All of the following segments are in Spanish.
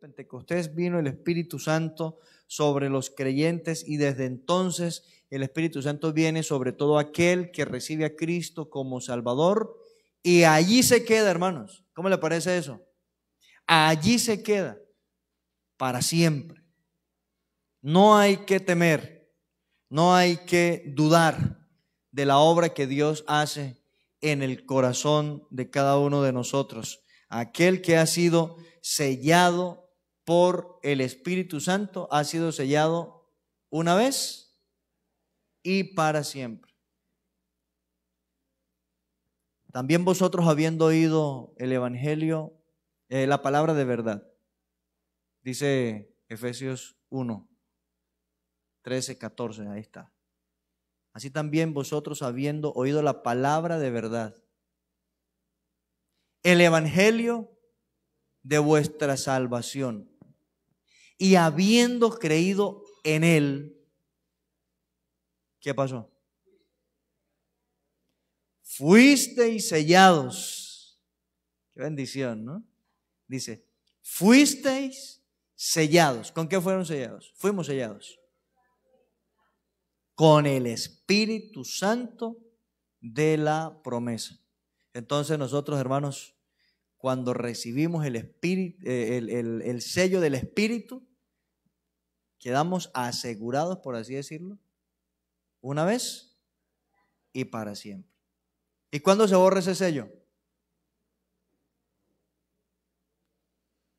Pentecostés vino el Espíritu Santo sobre los creyentes y desde entonces el Espíritu Santo viene sobre todo aquel que recibe a Cristo como Salvador y allí se queda, hermanos. ¿Cómo le parece eso? Allí se queda para siempre. No hay que temer, no hay que dudar de la obra que Dios hace en el corazón de cada uno de nosotros. Aquel que ha sido sellado por el Espíritu Santo ha sido sellado una vez y para siempre. También vosotros, habiendo oído el Evangelio, la palabra de verdad, dice Efesios 1, 13, 14, ahí está. Así también vosotros, habiendo oído la palabra de verdad, el Evangelio de vuestra salvación, y habiendo creído en él, ¿qué pasó? Fuisteis sellados. Qué bendición, ¿no? Dice, fuisteis sellados. ¿Con qué fueron sellados? Fuimos sellados con el Espíritu Santo de la promesa. Entonces nosotros, hermanos, cuando recibimos el Espíritu, el sello del Espíritu, quedamos asegurados, por así decirlo, una vez y para siempre. ¿Y cuándo se borra ese sello?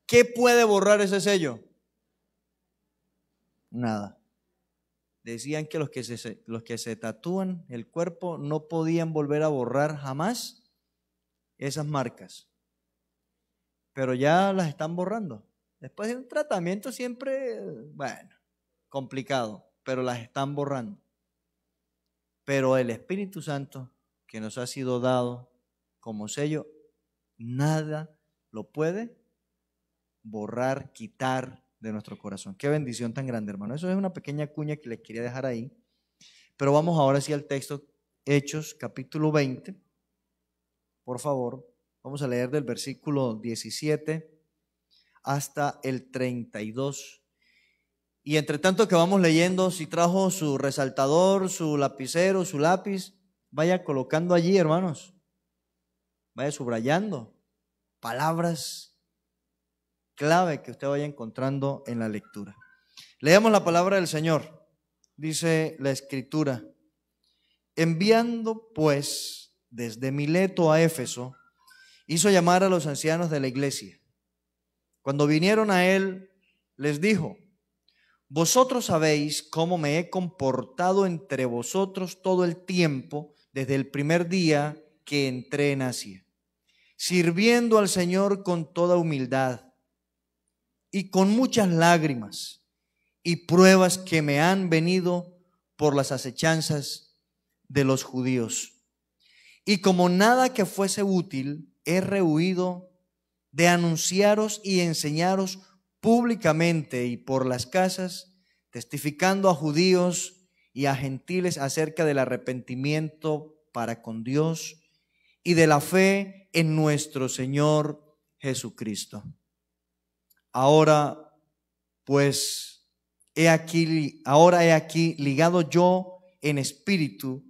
¿Qué puede borrar ese sello? Nada. Decían que los que se tatúan el cuerpo no podían volver a borrar jamás esas marcas. Pero ya las están borrando. Después de un tratamiento siempre, bueno, complicado, pero las están borrando. Pero el Espíritu Santo que nos ha sido dado como sello, nada lo puede borrar, quitar de nuestro corazón. Qué bendición tan grande, hermano. Eso es una pequeña cuña que les quería dejar ahí. Pero vamos ahora sí al texto, Hechos, capítulo 20. Por favor, vamos a leer del versículo 17 hasta el 32. Y entre tanto que vamos leyendo, si trajo su resaltador, su lapicero, su lápiz, vaya colocando allí, hermanos. Vaya subrayando palabras clave que usted vaya encontrando en la lectura. Leamos la palabra del Señor. Dice la Escritura: enviando pues desde Mileto a Éfeso, hizo llamar a los ancianos de la iglesia. Cuando vinieron a él, les dijo: vosotros sabéis cómo me he comportado entre vosotros todo el tiempo, desde el primer día que entré en Asia, sirviendo al Señor con toda humildad y con muchas lágrimas y pruebas que me han venido por las acechanzas de los judíos. Y como nada que fuese útil, he rehuido de anunciaros y enseñaros públicamente y por las casas, testificando a judíos y a gentiles acerca del arrepentimiento para con Dios y de la fe en nuestro Señor Jesucristo. Ahora pues he aquí ligado yo en espíritu,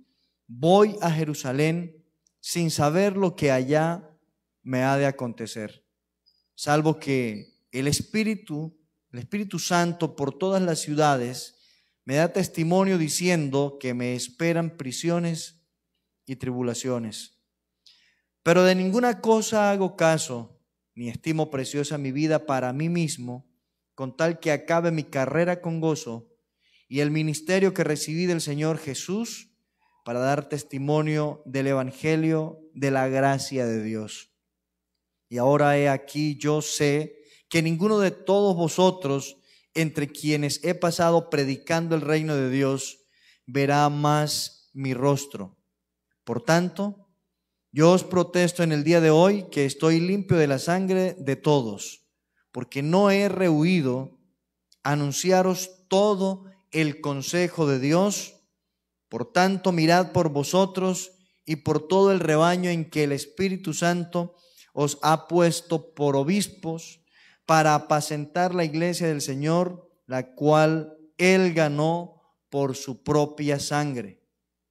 voy a Jerusalén sin saber lo que allá me ha de acontecer, salvo que el Espíritu Santo por todas las ciudades me da testimonio diciendo que me esperan prisiones y tribulaciones. Pero de ninguna cosa hago caso, ni estimo preciosa mi vida para mí mismo, con tal que acabe mi carrera con gozo y el ministerio que recibí del Señor Jesús para dar testimonio del Evangelio de la gracia de Dios. Y ahora he aquí, yo sé que ninguno de todos vosotros, entre quienes he pasado predicando el reino de Dios, verá más mi rostro. Por tanto, yo os protesto en el día de hoy que estoy limpio de la sangre de todos, porque no he rehuido anunciaros todo el consejo de Dios. Por tanto, mirad por vosotros y por todo el rebaño en que el Espíritu Santo os ha puesto por obispos, para apacentar la iglesia del Señor, la cual Él ganó por su propia sangre.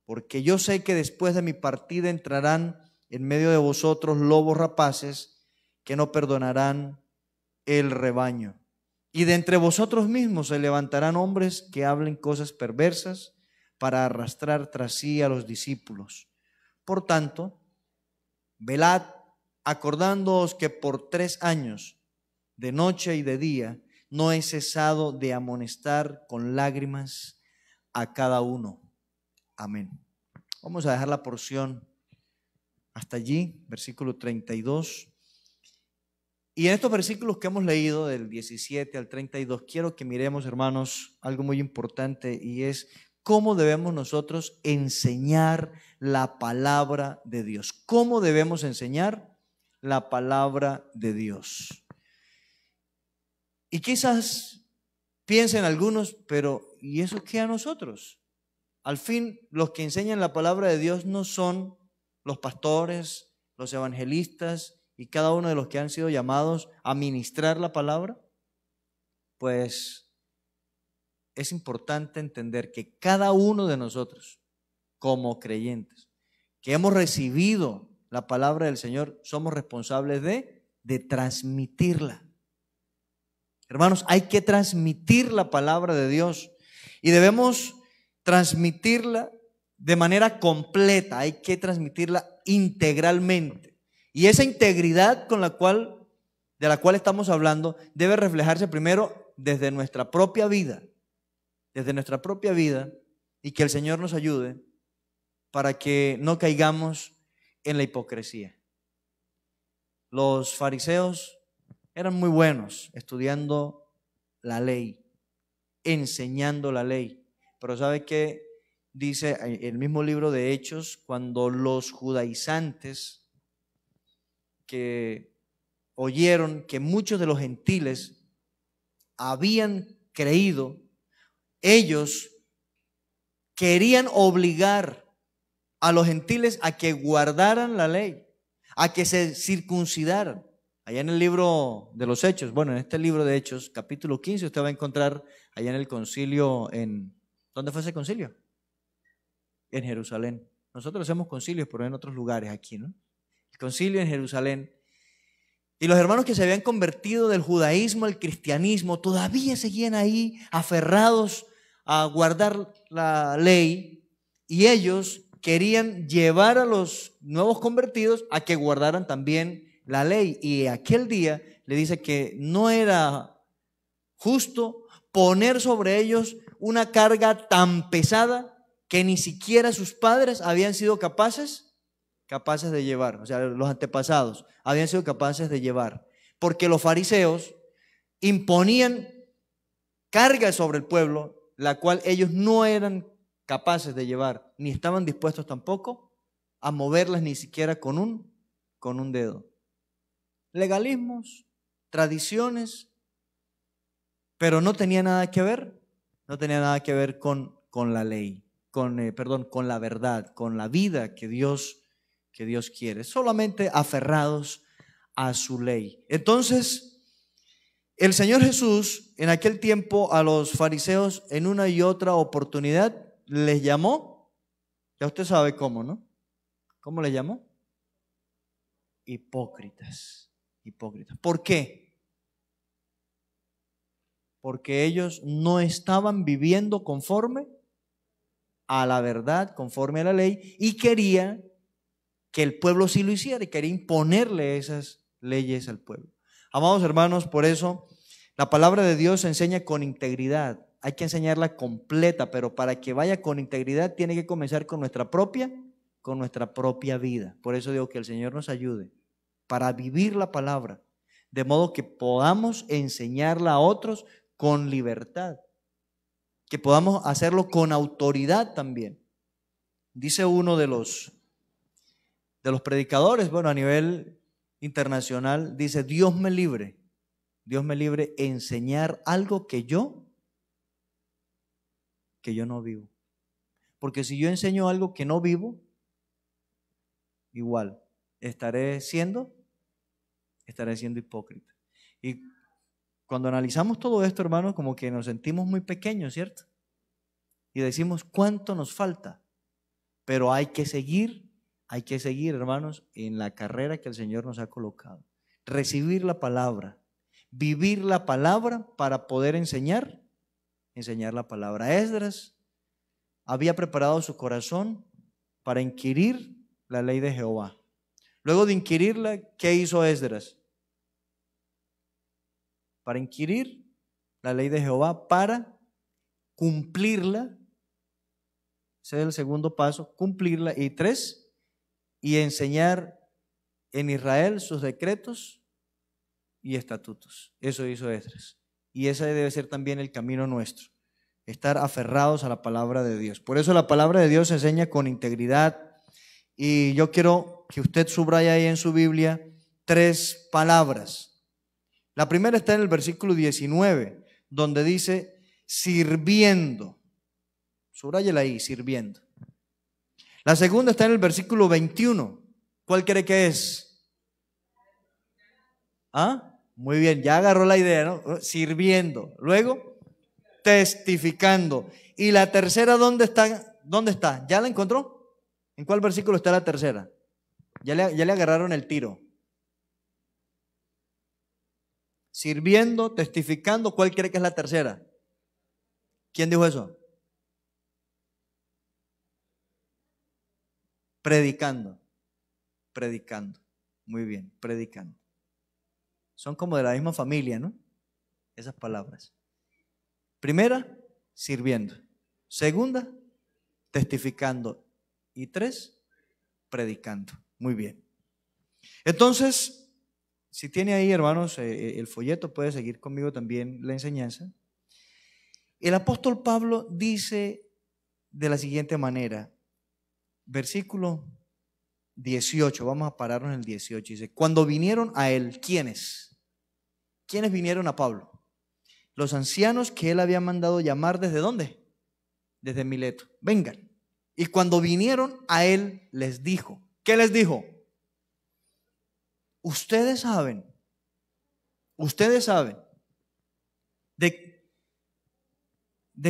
Porque yo sé que después de mi partida entrarán en medio de vosotros lobos rapaces que no perdonarán el rebaño. Y de entre vosotros mismos se levantarán hombres que hablen cosas perversas para arrastrar tras sí a los discípulos. Por tanto, velad, acordándoos que por 3 años, de noche y de día, no he cesado de amonestar con lágrimas a cada uno. Amén. Vamos a dejar la porción hasta allí, versículo 32. Y en estos versículos que hemos leído, del 17 al 32, quiero que miremos, hermanos, algo muy importante, y es cómo debemos nosotros enseñar la palabra de Dios. ¿Cómo debemos enseñar la palabra de Dios? Y quizás piensen algunos, pero ¿y eso qué a nosotros? Al fin, los que enseñan la palabra de Dios no son los pastores, los evangelistas y cada uno de los que han sido llamados a ministrar la palabra. Pues es importante entender que cada uno de nosotros, como creyentes, que hemos recibido la palabra del Señor, somos responsables de transmitirla. Hermanos, hay que transmitir la palabra de Dios y debemos transmitirla de manera completa, hay que transmitirla integralmente. Y esa integridad de la cual estamos hablando debe reflejarse primero desde nuestra propia vida, y que el Señor nos ayude para que no caigamos en la hipocresía. Los fariseos eran muy buenos estudiando la ley, enseñando la ley. Pero ¿sabe qué dice el mismo libro de Hechos? Cuando los judaizantes que oyeron que muchos de los gentiles habían creído, ellos querían obligar a los gentiles a que guardaran la ley, a que se circuncidaran. Allá en el libro de los Hechos, bueno, en este libro de Hechos, capítulo 15, usted va a encontrar allá en el concilio ¿dónde fue ese concilio? En Jerusalén. Nosotros hacemos concilios, pero en otros lugares aquí, ¿no? El concilio en Jerusalén. Y los hermanos que se habían convertido del judaísmo al cristianismo todavía seguían ahí aferrados a guardar la ley, y ellos querían llevar a los nuevos convertidos a que guardaran también la ley. Y aquel día le dice que no era justo poner sobre ellos una carga tan pesada que ni siquiera sus padres habían sido capaces de llevar. O sea, los antepasados habían sido capaces de llevar. Porque los fariseos imponían cargas sobre el pueblo, la cual ellos no eran capaces de llevar, ni estaban dispuestos tampoco a moverlas ni siquiera con un dedo. Legalismos, tradiciones, pero no tenía nada que ver con la ley, con la verdad, con la vida que Dios quiere, solamente aferrados a su ley. Entonces, el Señor Jesús en aquel tiempo a los fariseos en una y otra oportunidad les llamó, ya usted sabe cómo, ¿no? ¿Cómo les llamó? Hipócritas. ¿Por qué? Porque ellos no estaban viviendo conforme a la verdad, conforme a la ley, y quería que el pueblo sí lo hiciera, y quería imponerle esas leyes al pueblo. Amados hermanos, por eso la palabra de Dios se enseña con integridad. Hay que enseñarla completa, pero para que vaya con integridad tiene que comenzar con nuestra propia vida. Por eso digo que el Señor nos ayude para vivir la palabra, de modo que podamos enseñarla a otros con libertad, que podamos hacerlo con autoridad también. Dice uno de los predicadores, bueno, a nivel internacional, dice: Dios me libre enseñar algo que yo no vivo. Porque si yo enseño algo que no vivo, igual estaré siendo hipócrita. Y Cuando analizamos todo esto, hermanos, como que nos sentimos muy pequeños, ¿cierto? Y decimos, ¿cuánto nos falta? Pero hay que seguir, hermanos, en la carrera que el Señor nos ha colocado. Recibir la palabra, vivir la palabra para poder enseñar la palabra. Esdras había preparado su corazón para inquirir la ley de Jehová. Luego de inquirirla, ¿qué hizo Esdras? Para inquirir la ley de Jehová, para cumplirla. Ese es el segundo paso, cumplirla. Y 3, y enseñar en Israel sus decretos y estatutos. Eso hizo Esdras. Y ese debe ser también el camino nuestro, estar aferrados a la palabra de Dios. Por eso la palabra de Dios se enseña con integridad. Y yo quiero que usted subraye ahí en su Biblia 3 palabras. La primera está en el versículo 19, donde dice sirviendo. Subráyela ahí, sirviendo. La segunda está en el versículo 21. ¿Cuál cree que es? ¿Ah? Muy bien, ya agarró la idea, ¿no? Sirviendo. Luego, testificando. Y la tercera, ¿dónde está? ¿Dónde está? ¿Ya la encontró? ¿En cuál versículo está la tercera? Ya le agarraron el tiro. Sirviendo, testificando. ¿Cuál cree que es la tercera? ¿Quién dijo eso? Predicando. Predicando. Muy bien, predicando. Son como de la misma familia, ¿no? Esas palabras. Primera, sirviendo. Segunda, testificando. Y 3, predicando. Muy bien. Entonces, si tiene ahí, hermanos, el folleto, puede seguir conmigo también la enseñanza. El apóstol Pablo dice de la siguiente manera, versículo 18, vamos a pararnos en el 18, dice, cuando vinieron a él, ¿quiénes? ¿Quiénes vinieron a Pablo? Los ancianos que él había mandado llamar, ¿desde dónde? Desde Mileto. Vengan. Y cuando vinieron a él, les dijo, ¿qué les dijo? Ustedes saben de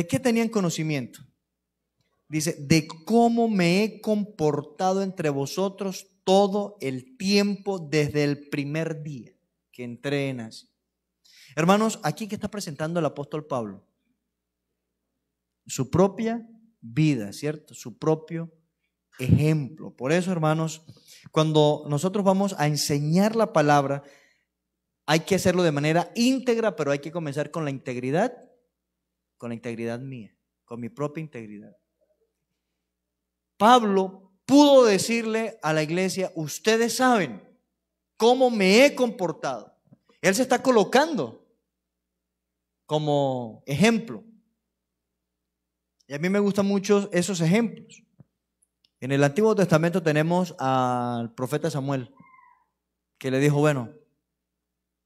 qué tenían conocimiento. Dice, de cómo me he comportado entre vosotros todo el tiempo desde el primer día que entré en Asia. Hermanos, aquí que está presentando el apóstol Pablo, su propia vida, ¿cierto? Su propio ejemplo. Por eso, hermanos, cuando nosotros vamos a enseñar la palabra, hay que hacerlo de manera íntegra, pero hay que comenzar con la integridad mía, con mi propia integridad. Pablo pudo decirle a la iglesia, ustedes saben cómo me he comportado. Él se está colocando como ejemplo. Y a mí me gustan mucho esos ejemplos. En el Antiguo Testamento tenemos al profeta Samuel, que le dijo, bueno,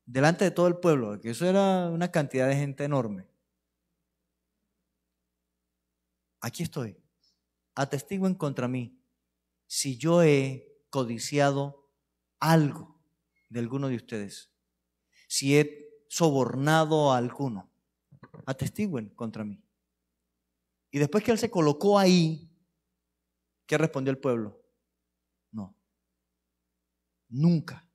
delante de todo el pueblo, que eso era una cantidad de gente enorme, aquí estoy, atestiguen contra mí si yo he codiciado algo de alguno de ustedes, si he sobornado a alguno, atestiguen contra mí. Y después que él se colocó ahí, ¿qué respondió el pueblo? No, nunca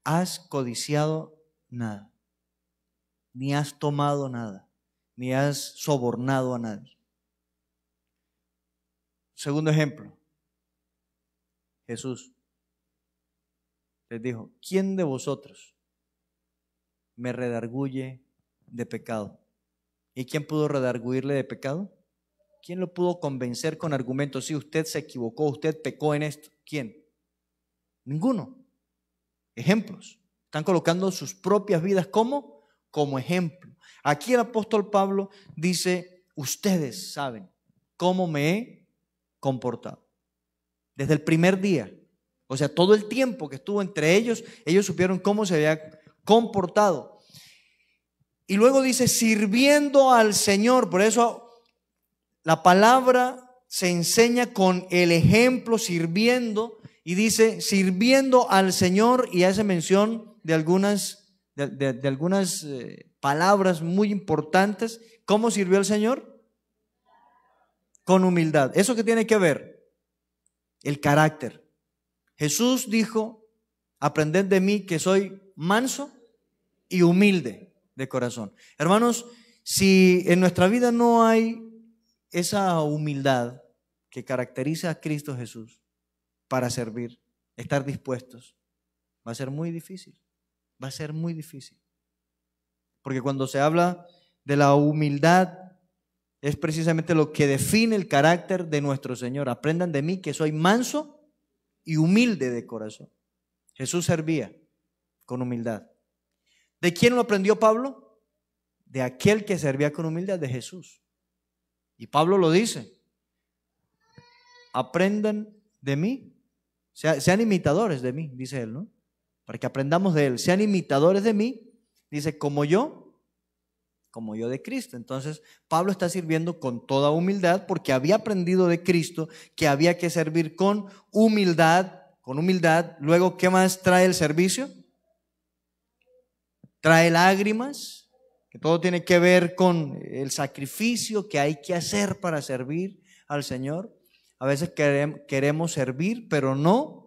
has codiciado nada, ni has tomado nada, ni has sobornado a nadie. Segundo ejemplo, Jesús les dijo, ¿quién de vosotros me redarguye de pecado? ¿Y quién pudo redarguirle de pecado? ¿Quién lo pudo convencer con argumentos? Si usted se equivocó, usted pecó en esto. ¿Quién? Ninguno. Ejemplos. Están colocando sus propias vidas como ejemplo. Aquí el apóstol Pablo dice, ustedes saben cómo me he comportado. Desde el primer día. O sea, todo el tiempo que estuvo entre ellos, ellos supieron cómo se había comportado. Y luego dice, sirviendo al Señor. Por eso la palabra se enseña con el ejemplo, sirviendo. Y dice, sirviendo al Señor, y hace mención de algunas de algunas palabras muy importantes. ¿Cómo sirvió el Señor? Con humildad. ¿Eso qué tiene que ver? El carácter. Jesús dijo, aprended de mí que soy manso y humilde de corazón. Hermanos, si en nuestra vida no hay esa humildad que caracteriza a Cristo Jesús para servir, estar dispuestos, va a ser muy difícil. Va a ser muy difícil. Porque cuando se habla de la humildad, es precisamente lo que define el carácter de nuestro Señor. Aprendan de mí que soy manso y humilde de corazón. Jesús servía con humildad. ¿De quién lo aprendió Pablo? De aquel que servía con humildad, de Jesús. Y Pablo lo dice: aprendan de mí, sean imitadores de mí, dice él, ¿no? Para que aprendamos de él, sean imitadores de mí, dice, como yo de Cristo. Entonces Pablo está sirviendo con toda humildad porque había aprendido de Cristo que había que servir con humildad. Luego, ¿qué más trae el servicio? Trae lágrimas, que todo tiene que ver con el sacrificio que hay que hacer para servir al Señor. A veces queremos servir, pero no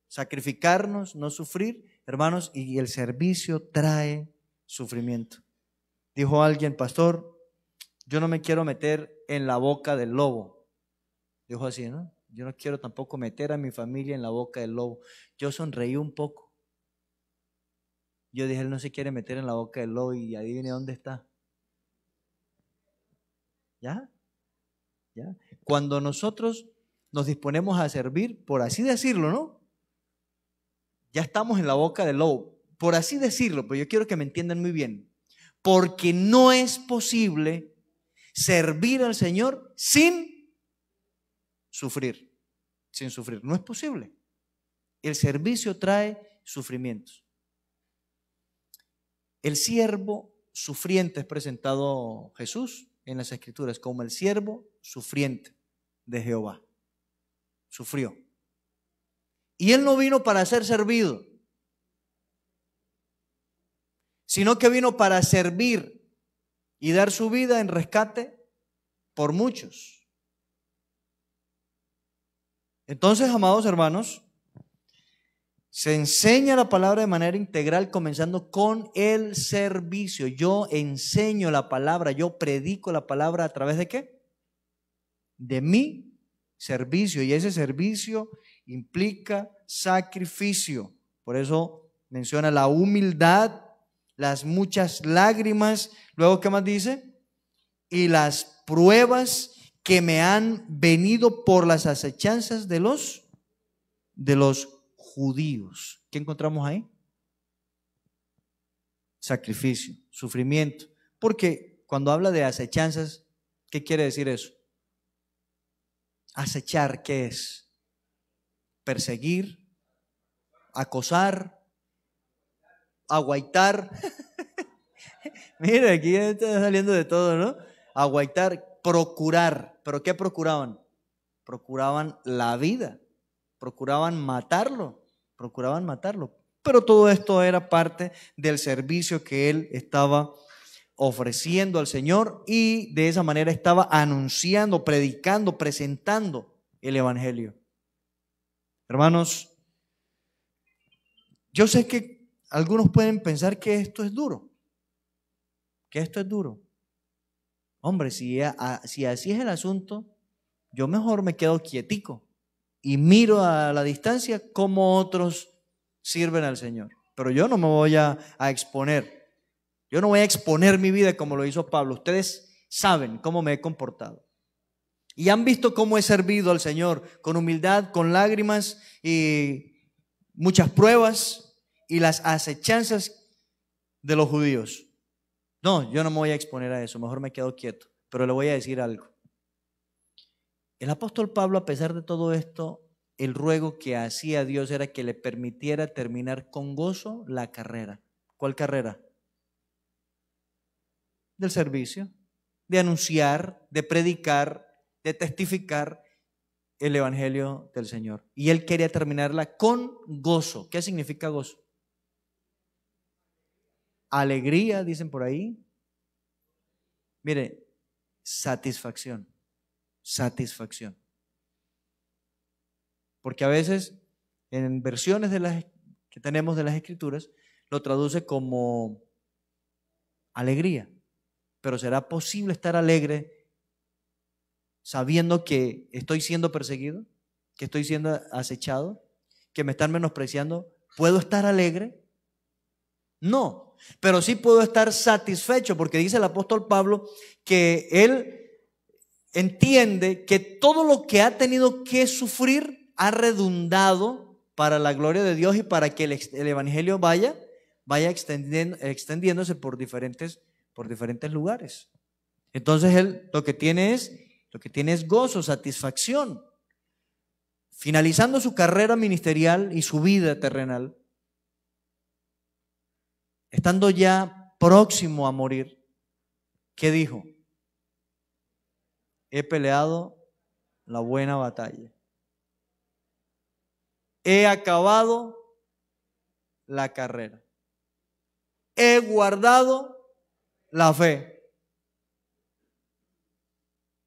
sacrificarnos, no sufrir, hermanos, y el servicio trae sufrimiento. Dijo alguien: pastor, yo no me quiero meter en la boca del lobo. Dijo así, ¿no? Yo no quiero tampoco meter a mi familia en la boca del lobo. Yo sonreí un poco. Yo dije, él no se quiere meter en la boca del lobo, y adivine dónde está. ¿Ya? Cuando nosotros nos disponemos a servir, por así decirlo, ¿no? Ya estamos en la boca del lobo, por así decirlo, pero yo quiero que me entiendan muy bien. Porque no es posible servir al Señor sin sufrir. No es posible. El servicio trae sufrimientos. El siervo sufriente es presentado Jesús en las Escrituras como el siervo sufriente de Jehová. Sufrió. Y él no vino para ser servido, sino que vino para servir y dar su vida en rescate por muchos. Entonces, amados hermanos, se enseña la palabra de manera integral, comenzando con el servicio. Yo enseño la palabra, yo predico la palabra, ¿a través de qué? De mi servicio, y ese servicio implica sacrificio. Por eso menciona la humildad, las muchas lágrimas. Luego, ¿qué más dice? Y las pruebas que me han venido por las acechanzas de los judíos. ¿Qué encontramos ahí? Sacrificio, sufrimiento. Porque cuando habla de acechanzas, ¿qué quiere decir eso? Acechar, ¿qué es? Perseguir, acosar, aguaitar. Mira, aquí está saliendo de todo, ¿no? Aguaitar, procurar. ¿Pero qué procuraban? Procuraban la vida, procuraban matarlo. Pero todo esto era parte del servicio que él estaba ofreciendo al Señor, y de esa manera estaba anunciando, predicando, presentando el Evangelio. Hermanos, yo sé que algunos pueden pensar que esto es duro. Hombre, si así es el asunto, yo mejor me quedo quietico y miro a la distancia cómo otros sirven al Señor. Pero yo no me voy a exponer. Yo no voy a exponer mi vida como lo hizo Pablo. Ustedes saben cómo me he comportado. Y han visto cómo he servido al Señor con humildad, con lágrimas y muchas pruebas y las acechanzas de los judíos. No, yo no me voy a exponer a eso, mejor me quedo quieto. Pero le voy a decir algo. El apóstol Pablo, a pesar de todo esto, el ruego que hacía a Dios era que le permitiera terminar con gozo la carrera. ¿Cuál carrera? Del servicio, de anunciar, de predicar, de testificar el Evangelio del Señor. Y él quería terminarla con gozo. ¿Qué significa gozo? alegría, dicen por ahí. Mire, satisfacción, satisfacción. Porque a veces en versiones que tenemos de las Escrituras lo traduce como alegría. Pero ¿será posible estar alegre sabiendo que estoy siendo perseguido, que estoy siendo acechado, que me están menospreciando? ¿Puedo estar alegre? No, pero sí puedo estar satisfecho, porque dice el apóstol Pablo que él entiende que todo lo que ha tenido que sufrir ha redundado para la gloria de Dios y para que el evangelio vaya extendiéndose por diferentes lugares. Entonces él lo que tiene es gozo, satisfacción. Finalizando su carrera ministerial y su vida terrenal, estando ya próximo a morir, ¿qué dijo? He peleado la buena batalla. He acabado la carrera. He guardado la fe.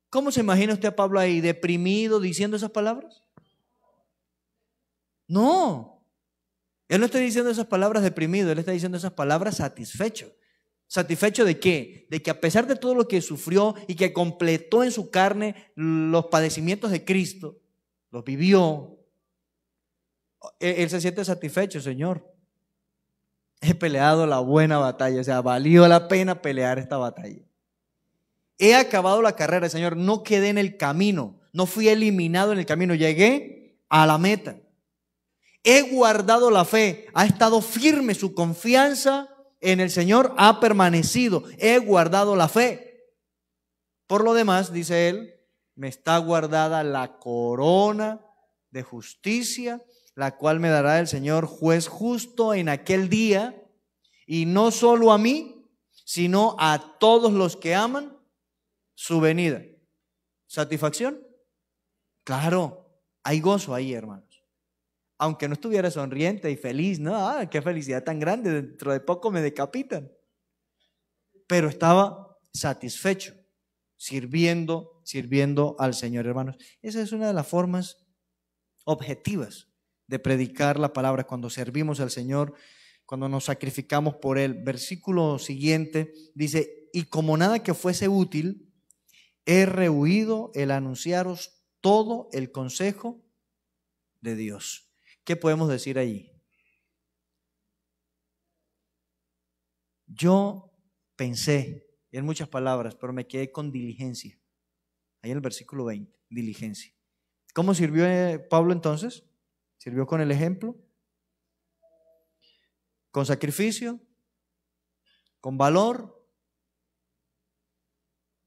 ¿Cómo se imagina usted a Pablo ahí, deprimido, diciendo esas palabras? No. Él no está diciendo esas palabras deprimido, él está diciendo esas palabras satisfecho. ¿Satisfecho de qué? De que a pesar de todo lo que sufrió y que completó en su carne los padecimientos de Cristo, los vivió, él se siente satisfecho. Señor, he peleado la buena batalla, o sea, valió la pena pelear esta batalla. He acabado la carrera, Señor, no quedé en el camino, no fui eliminado en el camino, llegué a la meta. He guardado la fe, ha estado firme su confianza en el Señor, ha permanecido, he guardado la fe. Por lo demás, dice él, me está guardada la corona de justicia, la cual me dará el Señor juez justo en aquel día, y no solo a mí, sino a todos los que aman su venida. ¿Satisfacción? Claro, hay gozo ahí, hermanos. Aunque no estuviera sonriente y feliz, no, qué felicidad tan grande, dentro de poco me decapitan. Pero estaba satisfecho, sirviendo al Señor, hermanos. Esa es una de las formas objetivas de predicar la palabra, cuando servimos al Señor, cuando nos sacrificamos por Él. Versículo siguiente dice, y como nada que fuese útil, he rehuido el anunciaros todo el consejo de Dios. ¿Qué podemos decir allí? Yo pensé en muchas palabras, pero me quedé con diligencia. Ahí en el versículo 20, diligencia. ¿Cómo sirvió Pablo entonces? ¿Sirvió con el ejemplo? ¿Con sacrificio? ¿Con valor?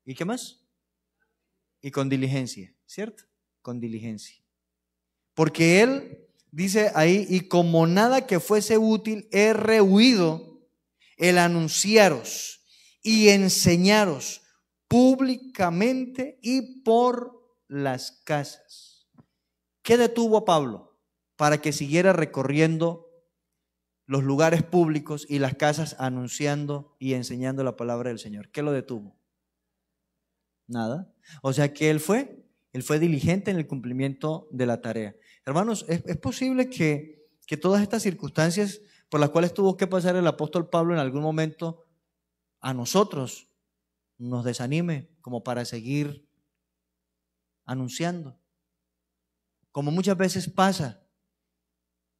¿Y qué más? Y con diligencia, ¿cierto? Con diligencia. Porque él dice ahí, y como nada que fuese útil, he rehuido el anunciaros y enseñaros públicamente y por las casas. ¿Qué detuvo a Pablo para que siguiera recorriendo los lugares públicos y las casas anunciando y enseñando la palabra del Señor? ¿Qué lo detuvo? Nada. O sea que él fue diligente en el cumplimiento de la tarea. Hermanos, es posible que todas estas circunstancias por las cuales tuvo que pasar el apóstol Pablo en algún momento a nosotros nos desanime como para seguir anunciando. Como muchas veces pasa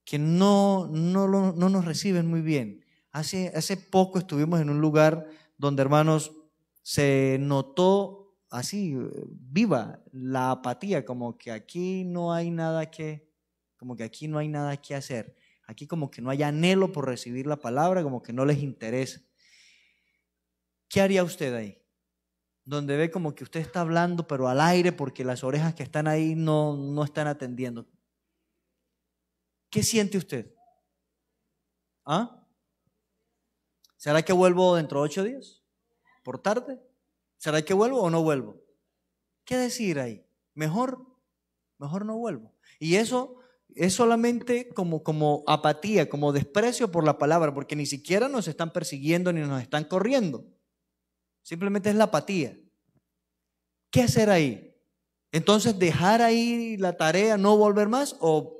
que no nos reciben muy bien. Hace poco estuvimos en un lugar donde, hermanos, se notó así viva la apatía, como que aquí no hay nada que hacer. Aquí como que no hay anhelo por recibir la palabra, como que no les interesa. ¿Qué haría usted ahí? Donde ve como que usted está hablando pero al aire porque las orejas que están ahí no están atendiendo. ¿Qué siente usted? ¿Ah? ¿Será que vuelvo dentro de 8 días? ¿Por tarde? ¿Será que vuelvo o no vuelvo? ¿Qué decir ahí? Mejor no vuelvo. Y eso es solamente como apatía, como desprecio por la palabra, porque ni siquiera nos están persiguiendo ni nos están corriendo. Simplemente es la apatía. ¿Qué hacer ahí? Entonces, dejar ahí la tarea, no volver más o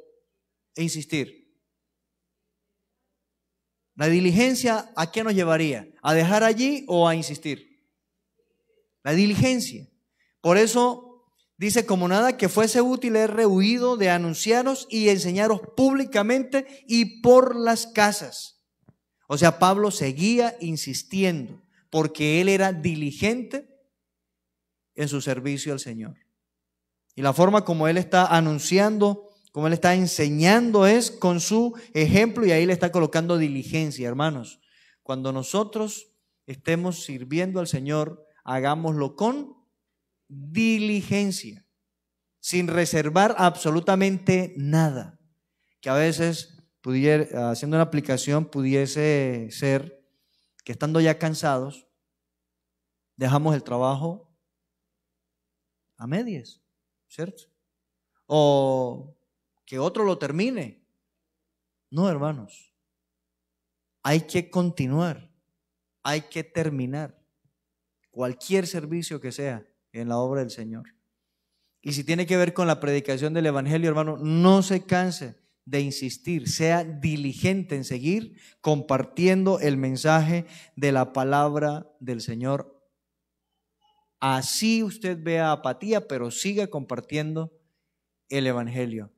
insistir. La diligencia, ¿a qué nos llevaría? ¿A dejar allí o a insistir? La diligencia. Por eso dice, como nada que fuese útil he rehuido de anunciaros y enseñaros públicamente y por las casas. O sea, Pablo seguía insistiendo porque él era diligente en su servicio al Señor. Y la forma como él está anunciando, como él está enseñando es con su ejemplo, y ahí le está colocando diligencia, hermanos. Cuando nosotros estemos sirviendo al Señor, hagámoslo con diligencia, sin reservar absolutamente nada. Que a veces, haciendo una aplicación, pudiese ser que estando ya cansados, dejamos el trabajo a medias, ¿cierto? O que otro lo termine. No, hermanos. Hay que continuar. Hay que terminar cualquier servicio que sea en la obra del Señor. Y si tiene que ver con la predicación del Evangelio, hermano, no se canse de insistir, sea diligente en seguir compartiendo el mensaje de la palabra del Señor. Así usted vea apatía, pero siga compartiendo el Evangelio.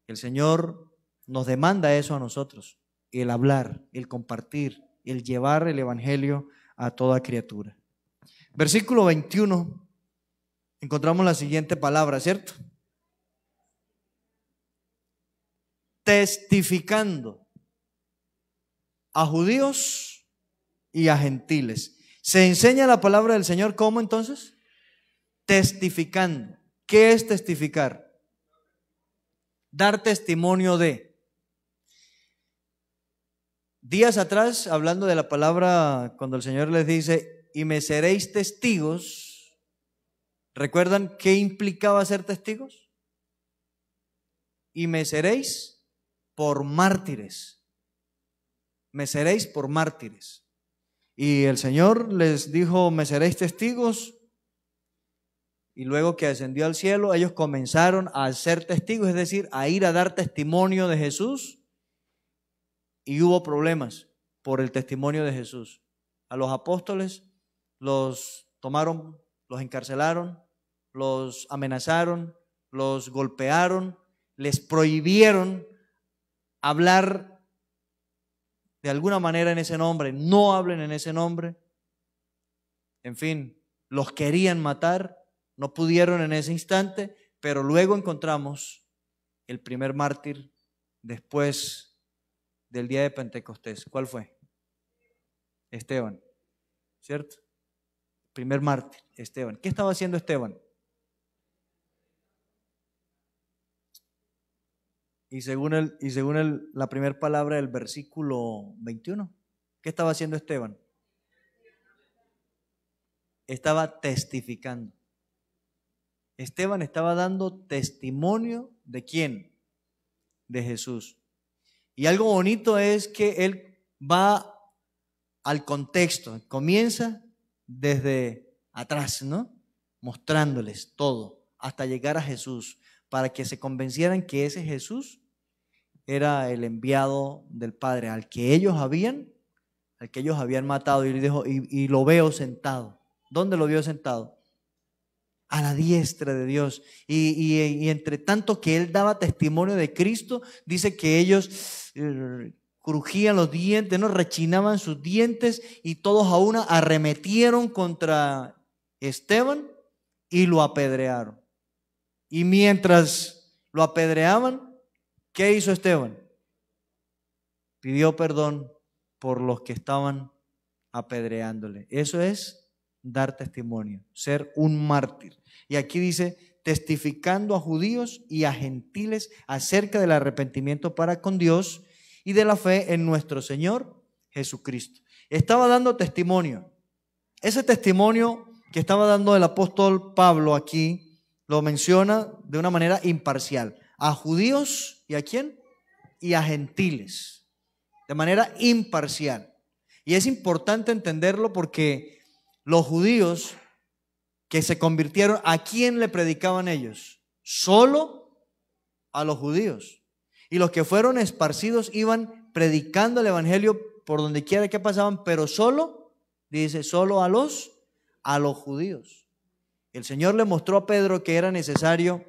El Señor nos demanda eso a nosotros, el hablar, el compartir, el llevar el Evangelio a toda criatura. Versículo 21, encontramos la siguiente palabra, ¿cierto? Testificando a judíos y a gentiles. Se enseña la palabra del Señor, ¿cómo entonces? Testificando. ¿Qué es testificar? Dar testimonio de. Días atrás, hablando de la palabra, cuando el Señor les dice, y me seréis testigos, ¿recuerdan qué implicaba ser testigos? Y me seréis por mártires. Me seréis por mártires. Y el Señor les dijo, me seréis testigos. Y luego que ascendió al cielo, ellos comenzaron a ser testigos, es decir, a ir a dar testimonio de Jesús. Y hubo problemas por el testimonio de Jesús. A los apóstoles los tomaron, los encarcelaron, los amenazaron, los golpearon, les prohibieron hablar de alguna manera en ese nombre, no hablen en ese nombre. En fin, los querían matar, no pudieron en ese instante, pero luego encontramos el primer mártir después del día de Pentecostés. ¿Cuál fue? Esteban, ¿cierto? Primer mártir, Esteban. ¿Qué estaba haciendo Esteban? Y según la primera palabra del versículo 21, ¿qué estaba haciendo Esteban? Estaba testificando. Esteban estaba dando testimonio ¿de quién? De Jesús. Y algo bonito es que él va al contexto, comienza desde atrás, ¿no? Mostrándoles todo hasta llegar a Jesús, para que se convencieran que ese Jesús era el enviado del Padre, al que ellos habían matado. Y dijo, y lo veo sentado. ¿Dónde lo vio sentado? A la diestra de Dios. Y entre tanto que él daba testimonio de Cristo, dice que ellos crujían los dientes, no rechinaban sus dientes, y todos a una arremetieron contra Esteban y lo apedrearon. Y mientras lo apedreaban, ¿qué hizo Esteban? Pidió perdón por los que estaban apedreándole. Eso es dar testimonio, ser un mártir. Y aquí dice, testificando a judíos y a gentiles acerca del arrepentimiento para con Dios y de la fe en nuestro Señor Jesucristo. Estaba dando testimonio. Ese testimonio que estaba dando el apóstol Pablo aquí lo menciona de una manera imparcial. a judíos y ¿a quién? Y a gentiles, de manera imparcial. Y es importante entenderlo porque los judíos que se convirtieron, ¿a quién le predicaban ellos? Solo a los judíos. Y los que fueron esparcidos iban predicando el evangelio por donde quiera que pasaban, pero solo, dice, solo a los judíos. El Señor le mostró a Pedro que era necesario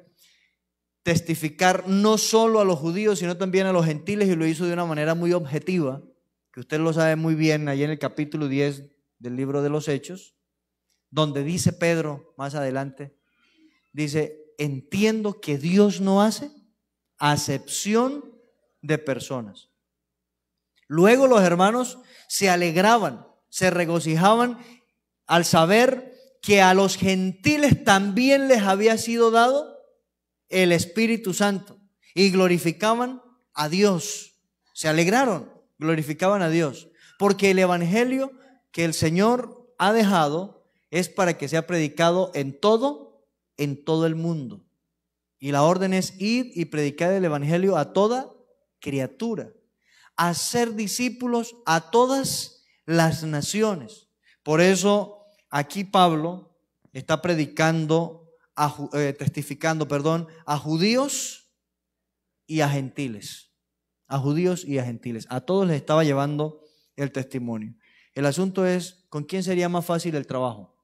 testificar no solo a los judíos, sino también a los gentiles, y lo hizo de una manera muy objetiva, que usted lo sabe muy bien, ahí en el capítulo 10 del libro de los Hechos, donde dice Pedro más adelante, dice, entiendo que Dios no hace acepción de personas. Luego los hermanos se alegraban, se regocijaban al saber que a los gentiles también les había sido dado el Espíritu Santo y glorificaban a Dios. Se alegraron, glorificaban a Dios, porque el evangelio que el Señor ha dejado es para que sea predicado en todo el mundo. Y la orden es ir y predicar el evangelio a toda criatura, hacer discípulos a todas las naciones. Por eso aquí Pablo está testificando a judíos y a gentiles. A judíos y a gentiles. A todos les estaba llevando el testimonio. El asunto es, ¿con quién sería más fácil el trabajo?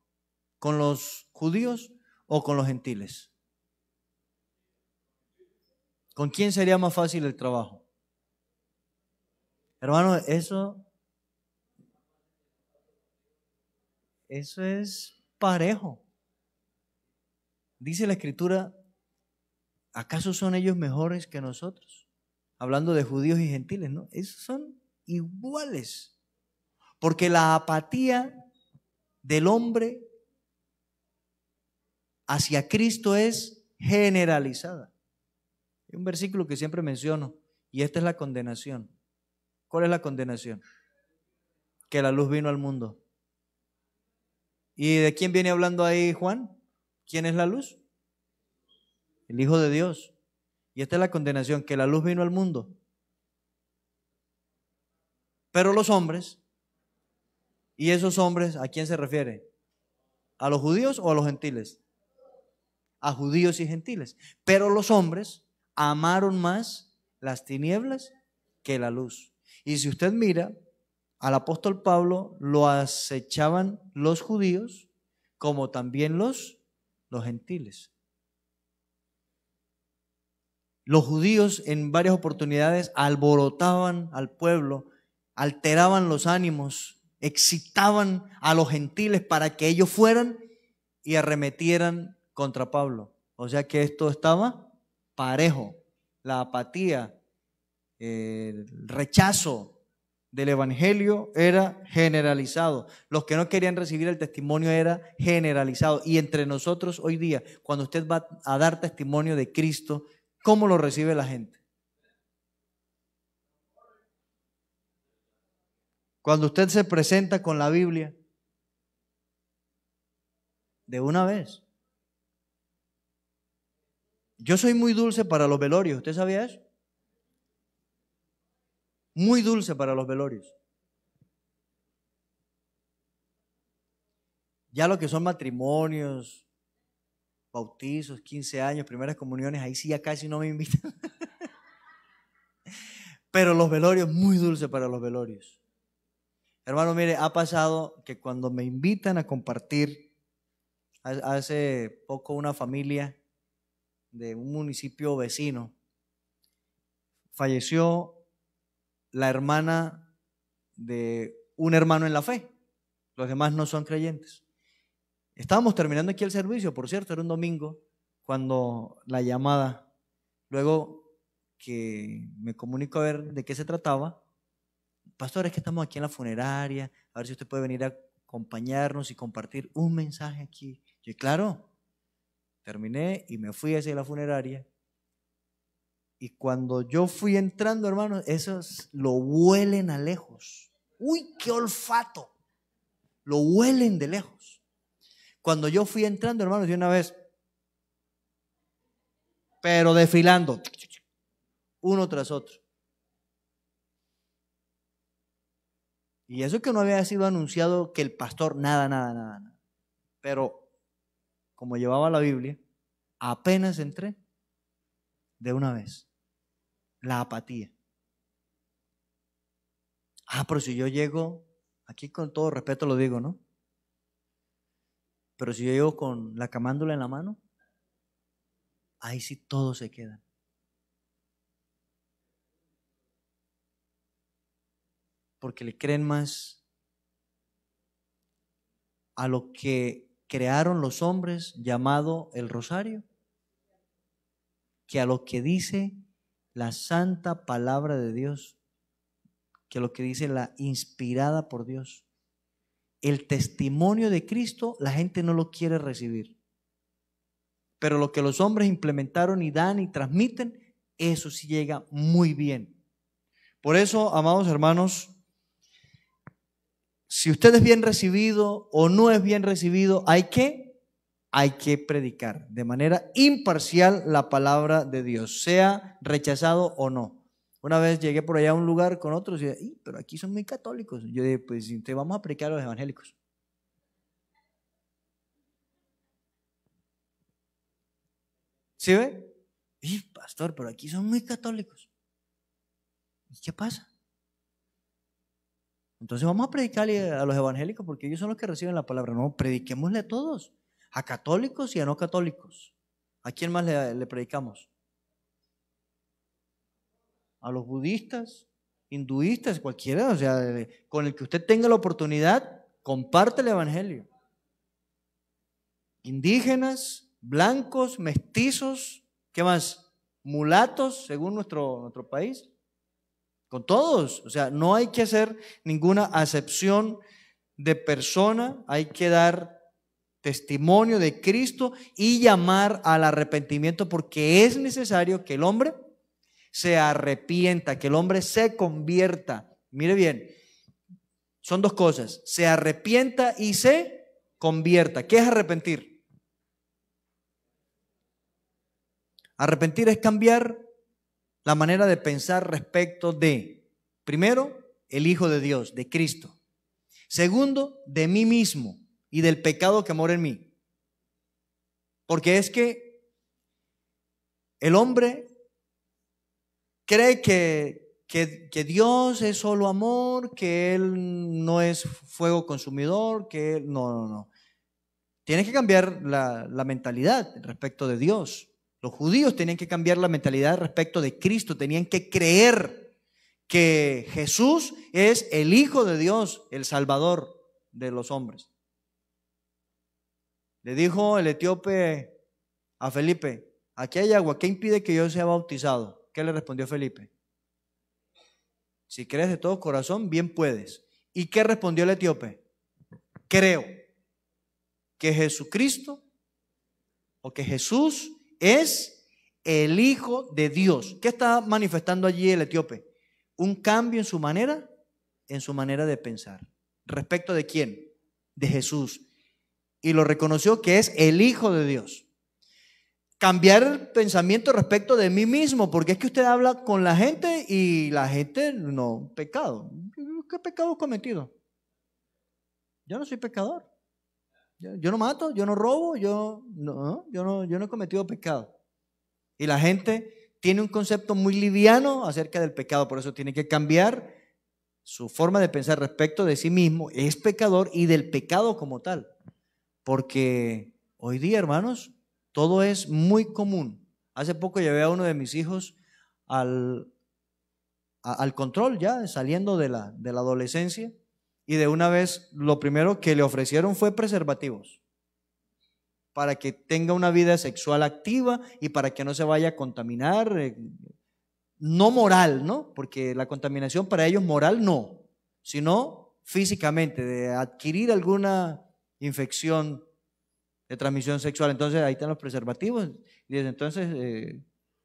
¿Con los judíos o con los gentiles? ¿Con quién sería más fácil el trabajo? Hermano, eso es parejo. Dice la Escritura, ¿acaso son ellos mejores que nosotros? Hablando de judíos y gentiles, ¿no? Esos son iguales. Porque la apatía del hombre hacia Cristo es generalizada. Hay un versículo que siempre menciono, y esta es la condenación. ¿Cuál es la condenación? Que la luz vino al mundo. ¿Y de quién viene hablando ahí Juan? ¿Quién es la luz? El Hijo de Dios. Y esta es la condenación, que la luz vino al mundo. Pero los hombres, ¿y esos hombres a quién se refiere? ¿A los judíos o a los gentiles? A judíos y gentiles. Pero los hombres amaron más las tinieblas que la luz. Y si usted mira, al apóstol Pablo lo acechaban los judíos como también los gentiles. Los judíos en varias oportunidades alborotaban al pueblo, alteraban los ánimos, excitaban a los gentiles para que ellos fueran y arremetieran contra Pablo. O sea que esto estaba parejo. La apatía, el rechazo del evangelio era generalizado. Los que no querían recibir el testimonio era generalizado. Y entre nosotros hoy día, cuando usted va a dar testimonio de Cristo, ¿cómo lo recibe la gente? Cuando usted se presenta con la Biblia, de una vez. Yo soy muy dulce para los velorios, ¿usted sabía eso? Muy dulce para los velorios. Ya lo que son matrimonios, bautizos, 15 años, primeras comuniones, ahí sí ya casi no me invitan. Pero los velorios, muy dulce para los velorios. Hermano, mire, ha pasado que cuando me invitan a compartir, hace poco una familia de un municipio vecino, falleció la hermana de un hermano en la fe. Los demás no son creyentes. Estábamos terminando aquí el servicio, por cierto, era un domingo, cuando la llamada, luego que me comunico a ver de qué se trataba, pastor, es que estamos aquí en la funeraria, a ver si usted puede venir a acompañarnos y compartir un mensaje aquí. Yo, claro, terminé y me fui hacia la funeraria. Y cuando yo fui entrando, hermanos, esos lo huelen a lejos. ¡Uy, qué olfato! Lo huelen de lejos. Cuando yo fui entrando, hermanos, de una vez, pero desfilando, uno tras otro. Y eso que no había sido anunciado que el pastor, nada. Pero como llevaba la Biblia, apenas entré, de una vez, la apatía. Pero si yo llego, aquí con todo respeto lo digo, ¿no? Pero si yo llego con la camándula en la mano, ahí sí todos se quedan. Porque le creen más a lo que crearon los hombres llamado el rosario que a lo que dice la santa palabra de Dios, que a lo que dice la inspirada por Dios. El testimonio de Cristo la gente no lo quiere recibir, pero lo que los hombres implementaron y dan y transmiten, eso sí llega muy bien. Por eso, amados hermanos, si usted es bien recibido o no es bien recibido, hay que predicar de manera imparcial la palabra de Dios, sea rechazado o no. Una vez llegué por allá a un lugar con otros y dije, pero aquí son muy católicos. Yo dije, pues te vamos a predicar a los evangélicos. ¿Sí ve? Pastor, pero aquí son muy católicos. ¿Y qué pasa? Entonces vamos a predicarle a los evangélicos porque ellos son los que reciben la palabra. No, prediquémosle a todos, a católicos y a no católicos. ¿A quién más le predicamos? A los budistas, hinduistas, cualquiera, o sea, con el que usted tenga la oportunidad, comparte el evangelio. Indígenas, blancos, mestizos, ¿qué más? Mulatos, según nuestro país. Con todos, o sea, no hay que hacer ninguna acepción de persona, hay que dar testimonio de Cristo y llamar al arrepentimiento porque es necesario que el hombre se arrepienta, que el hombre se convierta. Mire bien, son dos cosas, se arrepienta y se convierta. ¿Qué es arrepentir? Arrepentir es cambiar la manera de pensar respecto de, primero, el Hijo de Dios, de Cristo. Segundo, de mí mismo y del pecado que mora en mí. Porque es que el hombre cree que Dios es solo amor, que Él no es fuego consumidor, que Él, no. Tienes que cambiar la mentalidad respecto de Dios. Los judíos tenían que cambiar la mentalidad respecto de Cristo, tenían que creer que Jesús es el Hijo de Dios, el Salvador de los hombres. Le dijo el etíope a Felipe, aquí hay agua, ¿qué impide que yo sea bautizado? ¿Qué le respondió Felipe? Si crees de todo corazón, bien puedes. ¿Y qué respondió el etíope? Creo que Jesucristo o que Jesús es el Hijo de Dios. ¿Qué está manifestando allí el etíope? Un cambio en su manera de pensar. ¿Respecto de quién? De Jesús. Y lo reconoció que es el Hijo de Dios. Cambiar el pensamiento respecto de mí mismo, porque es que usted habla con la gente y la gente, no, pecado. ¿Qué pecado he cometido? Yo no soy pecador. Yo no mato, yo no robo, yo no he cometido pecado. Y la gente tiene un concepto muy liviano acerca del pecado, por eso tiene que cambiar su forma de pensar respecto de sí mismo, es pecador y del pecado como tal. Porque hoy día, hermanos, todo es muy común. Hace poco llevé a uno de mis hijos al control ya, saliendo de la adolescencia, y de una vez lo primero que le ofrecieron fue preservativos para que tenga una vida sexual activa y para que no se vaya a contaminar, no moral, ¿no? Porque la contaminación para ellos moral no, sino físicamente, de adquirir alguna infección de transmisión sexual. Entonces ahí están los preservativos. Y desde entonces,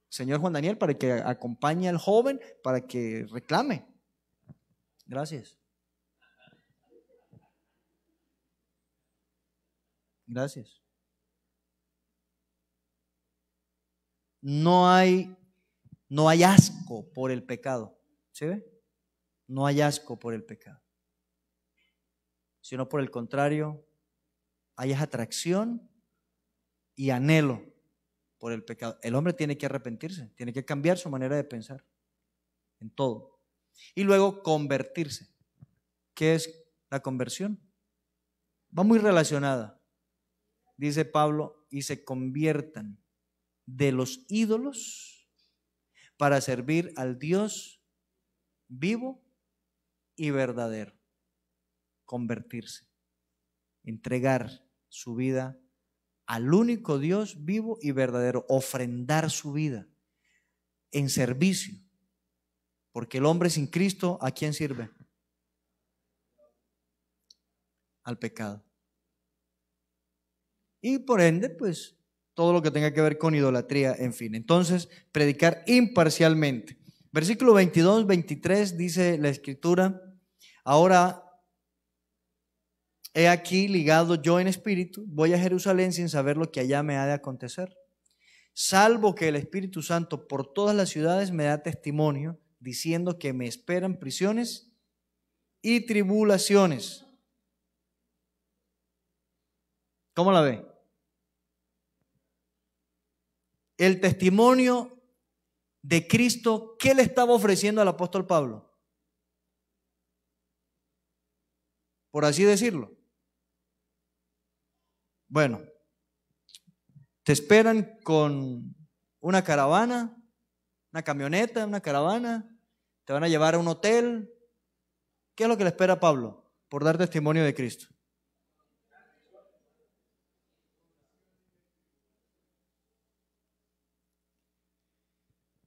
señor Juan Daniel, para que acompañe al joven, para que reclame. Gracias. Gracias. no hay asco por el pecado. ¿Sí ve? No hay asco por el pecado. Sino por el contrario, hay atracción y anhelo por el pecado. El hombre tiene que arrepentirse, tiene que cambiar su manera de pensar en todo. Y luego convertirse. ¿Qué es la conversión? Va muy relacionada. Dice Pablo, y se conviertan de los ídolos para servir al Dios vivo y verdadero. Convertirse, entregar su vida al único Dios vivo y verdadero, ofrendar su vida en servicio, porque el hombre sin Cristo, ¿a quién sirve? Al pecado. Y por ende, pues, todo lo que tenga que ver con idolatría, en fin. Entonces, predicar imparcialmente. Versículo 22, 23 dice la Escritura, ahora he aquí ligado yo en espíritu, voy a Jerusalén sin saber lo que allá me ha de acontecer, salvo que el Espíritu Santo por todas las ciudades me da testimonio, diciendo que me esperan prisiones y tribulaciones. ¿Cómo la ve? El testimonio de Cristo, ¿qué le estaba ofreciendo al apóstol Pablo? Por así decirlo. Bueno, te esperan con una caravana, una camioneta, una caravana, te van a llevar a un hotel. ¿Qué es lo que le espera a Pablo por dar testimonio de Cristo?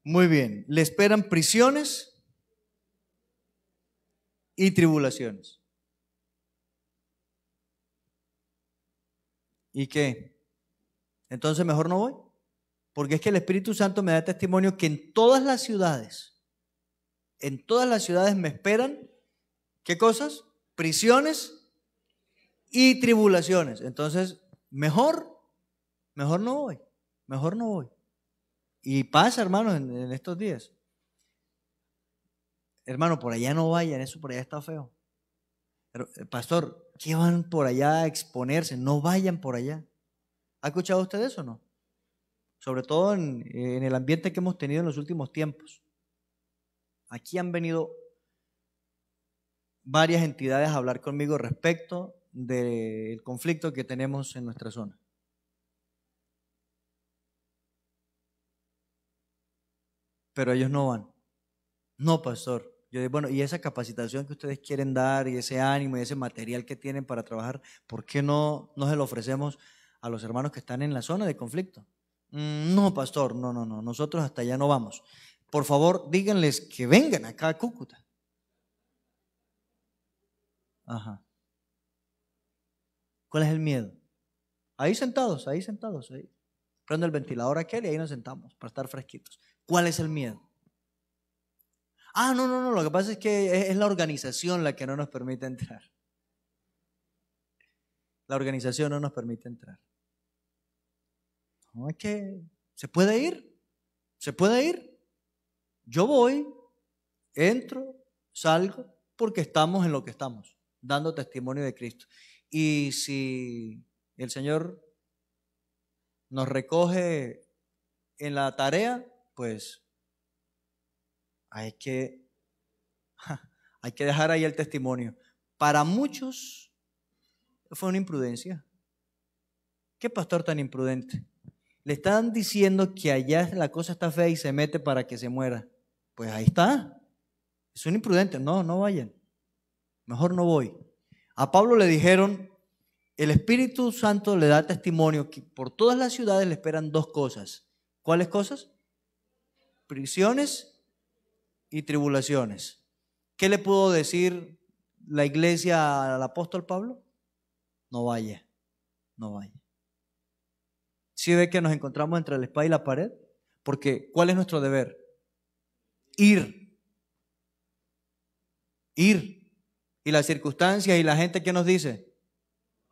Muy bien, le esperan prisiones y tribulaciones. ¿Y qué? Entonces mejor no voy, porque es que el Espíritu Santo me da testimonio que en todas las ciudades me esperan, ¿qué cosas? Prisiones y tribulaciones. Entonces, mejor no voy, mejor no voy. Y pasa, hermanos, en estos días. Hermano, por allá no vayan, eso por allá está feo. Pero, pastor, ¿qué van por allá a exponerse? No vayan por allá. ¿Ha escuchado usted eso o no? Sobre todo en el ambiente que hemos tenido en los últimos tiempos. Aquí han venido varias entidades a hablar conmigo respecto del conflicto que tenemos en nuestra zona. Pero ellos no van. No, pastor. Yo digo, bueno, y esa capacitación que ustedes quieren dar y ese ánimo y ese material que tienen para trabajar, ¿por qué no se lo ofrecemos a los hermanos que están en la zona de conflicto? No, pastor, no, nosotros hasta allá no vamos. Por favor, díganles que vengan acá a Cúcuta. Ajá. ¿Cuál es el miedo? Ahí sentados. Prendo el ventilador aquel y ahí nos sentamos para estar fresquitos. ¿Cuál es el miedo? No, lo que pasa es que es la organización la que no nos permite entrar. La organización no nos permite entrar. No, es que se puede ir. Yo voy, entro, salgo, porque estamos en lo que estamos, dando testimonio de Cristo. Y si el Señor nos recoge en la tarea, pues hay que dejar ahí el testimonio. Para muchos fue una imprudencia. ¿Qué pastor tan imprudente? Le están diciendo que allá la cosa está fea y se mete para que se muera. Pues ahí está. Es un imprudente. No vayan. Mejor no voy. A Pablo le dijeron, el Espíritu Santo le da testimonio que por todas las ciudades le esperan dos cosas. ¿Cuáles cosas? Prisiones y tribulaciones. ¿Qué le pudo decir la iglesia al apóstol Pablo? No vaya. ¿Sí ve que nos encontramos entre la espada y la pared? Porque ¿cuál es nuestro deber? Ir. Y las circunstancias y la gente que nos dice,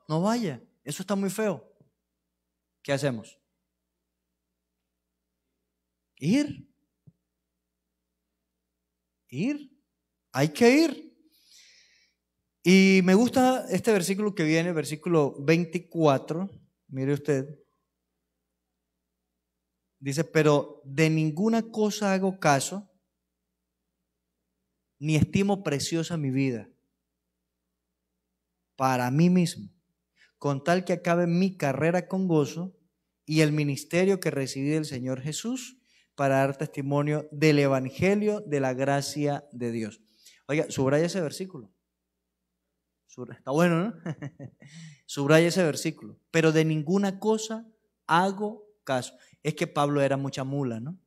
no vaya, eso está muy feo. ¿Qué hacemos? Ir. Ir. Hay que ir. Y me gusta este versículo que viene, versículo 24. Mire usted. Dice, pero de ninguna cosa hago caso, ni estimo preciosa mi vida para mí mismo, con tal que acabe mi carrera con gozo y el ministerio que recibí del Señor Jesús para dar testimonio del evangelio de la gracia de Dios. Oiga, subraya ese versículo. Está bueno, ¿no? Subraya ese versículo. Pero de ninguna cosa hago caso. Es que Pablo era mucha mula, ¿no?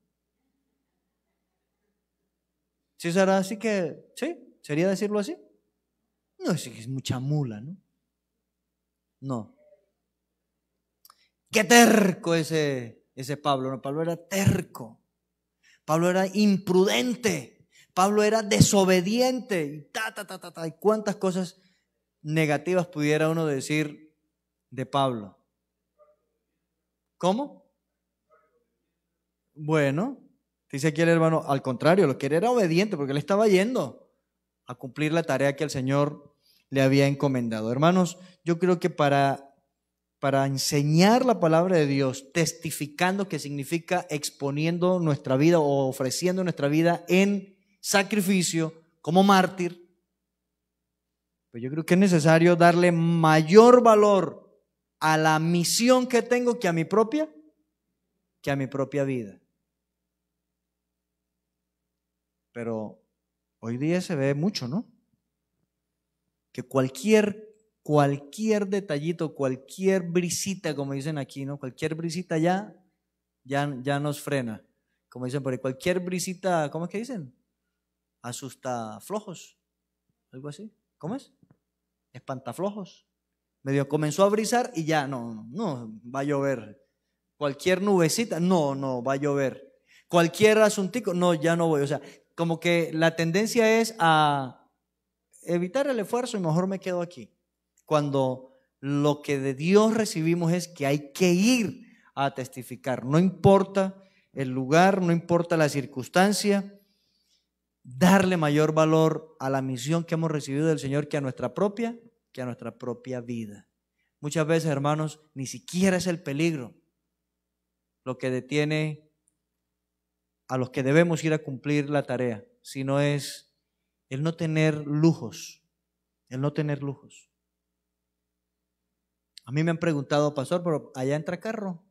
¿Sí será así que, sí? ¿Sería decirlo así? No, es mucha mula, ¿no? No. Qué terco ese Pablo, ¿no? Pablo era terco. Pablo era imprudente. Pablo era desobediente. Y y cuántas cosas negativas pudiera uno decir de Pablo. ¿Cómo? Bueno, dice aquí el hermano, al contrario, lo que era obediente porque él estaba yendo a cumplir la tarea que el Señor le había encomendado. Hermanos, yo creo que para enseñar la palabra de Dios, testificando, que significa exponiendo nuestra vida o ofreciendo nuestra vida en sacrificio como mártir, pues yo creo que es necesario darle mayor valor a la misión que tengo que a mi propia vida. Pero hoy día se ve mucho, ¿no? Que cualquier detallito, cualquier brisita, como dicen aquí, ¿no? Cualquier brisita ya nos frena. Como dicen por ahí, cualquier brisita, ¿cómo es que dicen? Asusta flojos, algo así. ¿Cómo es? Espantaflojos. Medio comenzó a brisar y ya, no, va a llover. Cualquier nubecita, no, va a llover. Cualquier asuntico, no, ya no voy. O sea, como que la tendencia es a evitar el esfuerzo y mejor me quedo aquí. Cuando lo que de Dios recibimos es que hay que ir a testificar. No importa el lugar, no importa la circunstancia, darle mayor valor a la misión que hemos recibido del Señor que a nuestra propia vida. Muchas veces, hermanos, ni siquiera es el peligro lo que detiene a los que debemos ir a cumplir la tarea, sino es el no tener lujos, el no tener lujos. A mí me han preguntado, pastor, pero allá entra carro.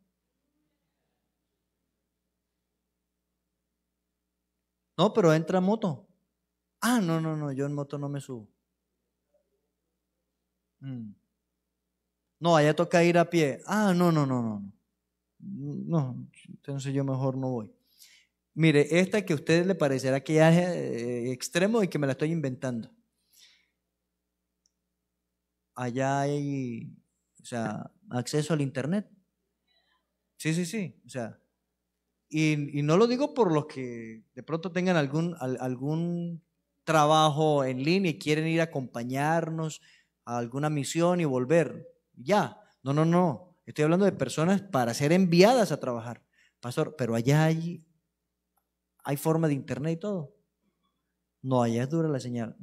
No, pero entra moto. Ah, no, yo en moto no me subo. No, allá toca ir a pie. Ah, no, entonces yo mejor no voy. Mire, esta que a ustedes le parecerá que ya es extremo y que me la estoy inventando. Allá hay, o sea, acceso al internet. Sí, o sea, y no lo digo por los que de pronto tengan algún trabajo en línea y quieren ir a acompañarnos a alguna misión y volver. Ya, no. Estoy hablando de personas para ser enviadas a trabajar. Pastor, pero allá hay forma de internet y todo. No, allá es dura la señal.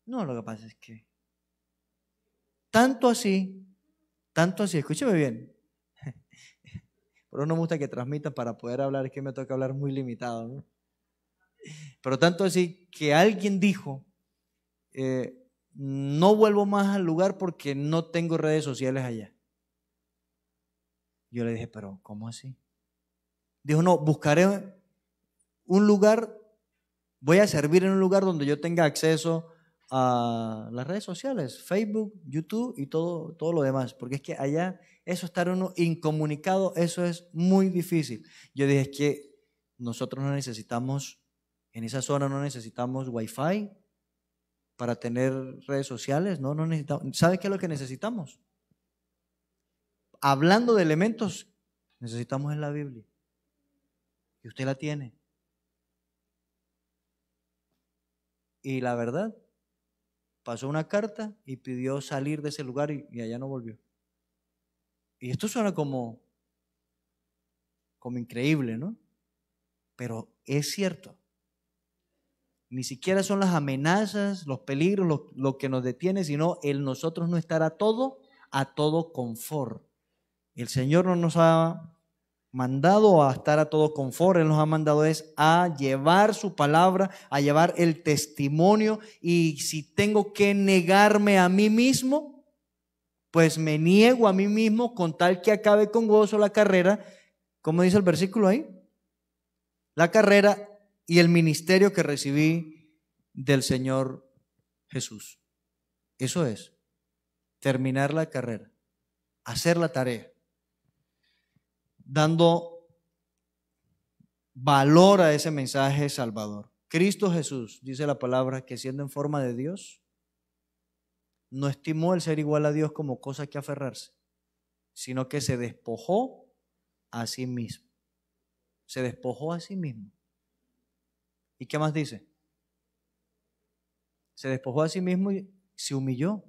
No, lo que pasa es que tanto así, escúcheme bien. Pero no me gusta que transmitan para poder hablar, es que me toca hablar muy limitado, ¿no? Pero tanto así que alguien dijo, no vuelvo más al lugar porque no tengo redes sociales allá. Yo le dije, pero ¿cómo así? Dijo, no, buscaré un lugar, voy a servir en un lugar donde yo tenga acceso a las redes sociales, Facebook, YouTube y todo lo demás, porque es que allá eso, estar uno incomunicado, eso es muy difícil. Yo dije, es que nosotros no necesitamos, en esa zona no necesitamos Wi-Fi para tener redes sociales, no necesitamos. ¿Sabe qué es lo que necesitamos? Hablando de elementos, necesitamos en la Biblia. Y usted la tiene. Y la verdad, pasó una carta y pidió salir de ese lugar y allá no volvió. Y esto suena como increíble, ¿no? Pero es cierto. Ni siquiera son las amenazas, los peligros, lo que nos detiene, sino el nosotros no estar a todo confort. El Señor no nos ha mandado a estar a todo confort, Él nos ha mandado es a llevar su palabra, a llevar el testimonio, y si tengo que negarme a mí mismo, pues me niego a mí mismo con tal que acabe con gozo la carrera, como dice el versículo ahí, la carrera y el ministerio que recibí del Señor Jesús. Eso es, terminar la carrera, hacer la tarea, dando valor a ese mensaje salvador. Cristo Jesús, dice la palabra, que siendo en forma de Dios, no estimó el ser igual a Dios como cosa que aferrarse, sino que se despojó a sí mismo. Se despojó a sí mismo. ¿Y qué más dice? Se despojó a sí mismo y se humilló,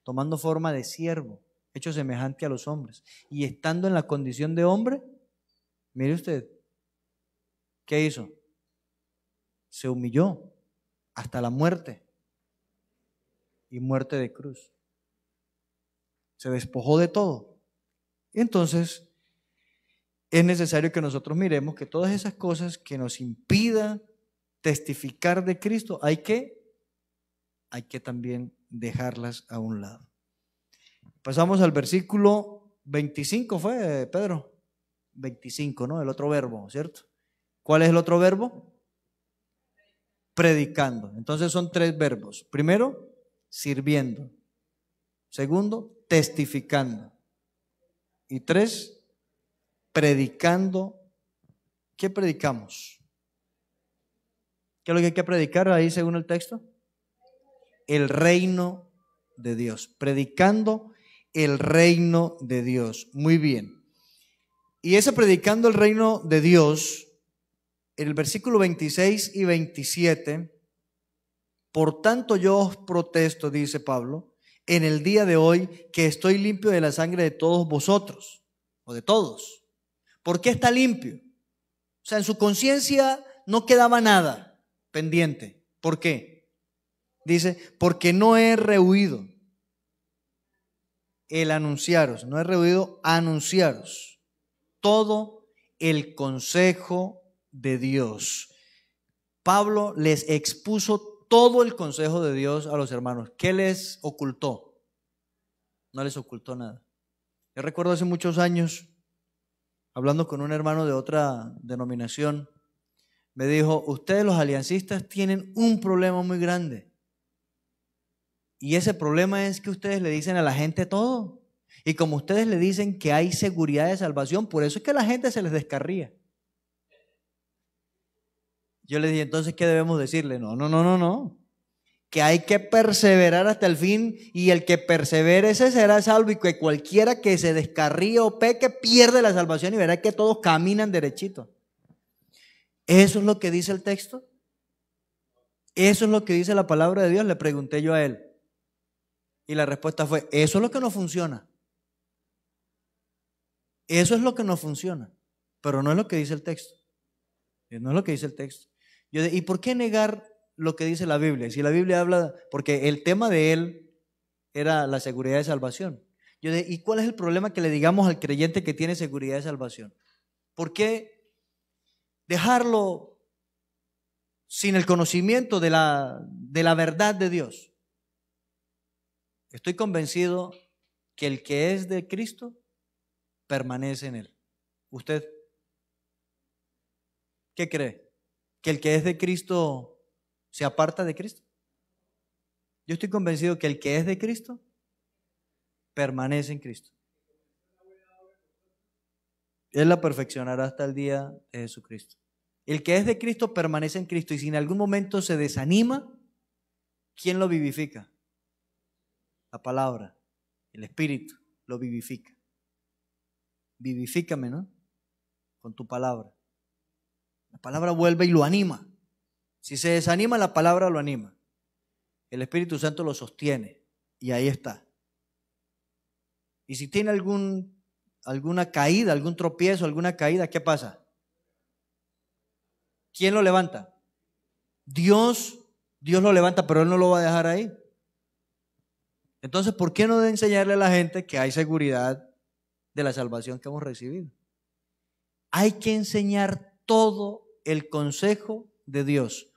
tomando forma de siervo, hecho semejante a los hombres. Y estando en la condición de hombre, mire usted, ¿qué hizo? Se humilló hasta la muerte, y muerte de cruz. Se despojó de todo. Entonces, es necesario que nosotros miremos que todas esas cosas que nos impidan testificar de Cristo, hay que también dejarlas a un lado. Pasamos al versículo 25, ¿fue, Pedro? 25, ¿no? El otro verbo, ¿cierto? ¿Cuál es el otro verbo? Predicando. Entonces son 3 verbos. Primero, sirviendo. Segundo, testificando. Y 3, predicando. ¿Qué predicamos? ¿Qué es lo que hay que predicar ahí según el texto? El reino de Dios. Predicando el reino de Dios. Muy bien. Y ese predicando el reino de Dios, en el versículo 26 y 27, por tanto yo os protesto, dice Pablo, en el día de hoy, que estoy limpio de la sangre de todos vosotros, o de todos. ¿Por qué está limpio? O sea, en su conciencia no quedaba nada pendiente. ¿Por qué? Dice, porque no he rehuido el anunciaros, no he rehuido anunciaros todo el consejo de Dios. Pablo les expuso todo el consejo de Dios a los hermanos. ¿Qué les ocultó? No les ocultó nada. Yo recuerdo hace muchos años, hablando con un hermano de otra denominación, me dijo, ustedes los aliancistas tienen un problema muy grande. Y ese problema es que ustedes le dicen a la gente todo. Y como ustedes le dicen que hay seguridad de salvación, por eso es que la gente se les descarría. Yo le dije, entonces, ¿qué debemos decirle? No. Que hay que perseverar hasta el fin, y el que persevere ese será salvo, y que cualquiera que se descarríe o peque pierde la salvación, y verá que todos caminan derechito. ¿Eso es lo que dice el texto? ¿Eso es lo que dice la palabra de Dios? Le pregunté yo a él. Y la respuesta fue, eso es lo que no funciona. Eso es lo que no funciona. Pero no es lo que dice el texto. No es lo que dice el texto. ¿Y por qué negar lo que dice la Biblia? Si la Biblia habla, porque el tema de él era la seguridad de salvación. ¿Y cuál es el problema que le digamos al creyente que tiene seguridad de salvación? ¿Por qué dejarlo sin el conocimiento de la verdad de Dios? Estoy convencido que el que es de Cristo permanece en él. ¿Usted qué cree? ¿Que el que es de Cristo se aparta de Cristo? Yo estoy convencido que el que es de Cristo permanece en Cristo. Él la perfeccionará hasta el día de Jesucristo. El que es de Cristo permanece en Cristo, y si en algún momento se desanima, ¿quién lo vivifica? La palabra, el Espíritu lo vivifica. Vivifícame, ¿no? Con tu palabra. La palabra vuelve y lo anima. Si se desanima, la palabra lo anima. El Espíritu Santo lo sostiene, y ahí está. Y si tiene alguna caída, algún tropiezo, alguna caída, ¿qué pasa? ¿Quién lo levanta? Dios lo levanta, pero Él no lo va a dejar ahí. Entonces, ¿por qué no de enseñarle a la gente que hay seguridad de la salvación que hemos recibido? Hay que enseñar todo el consejo de Dios.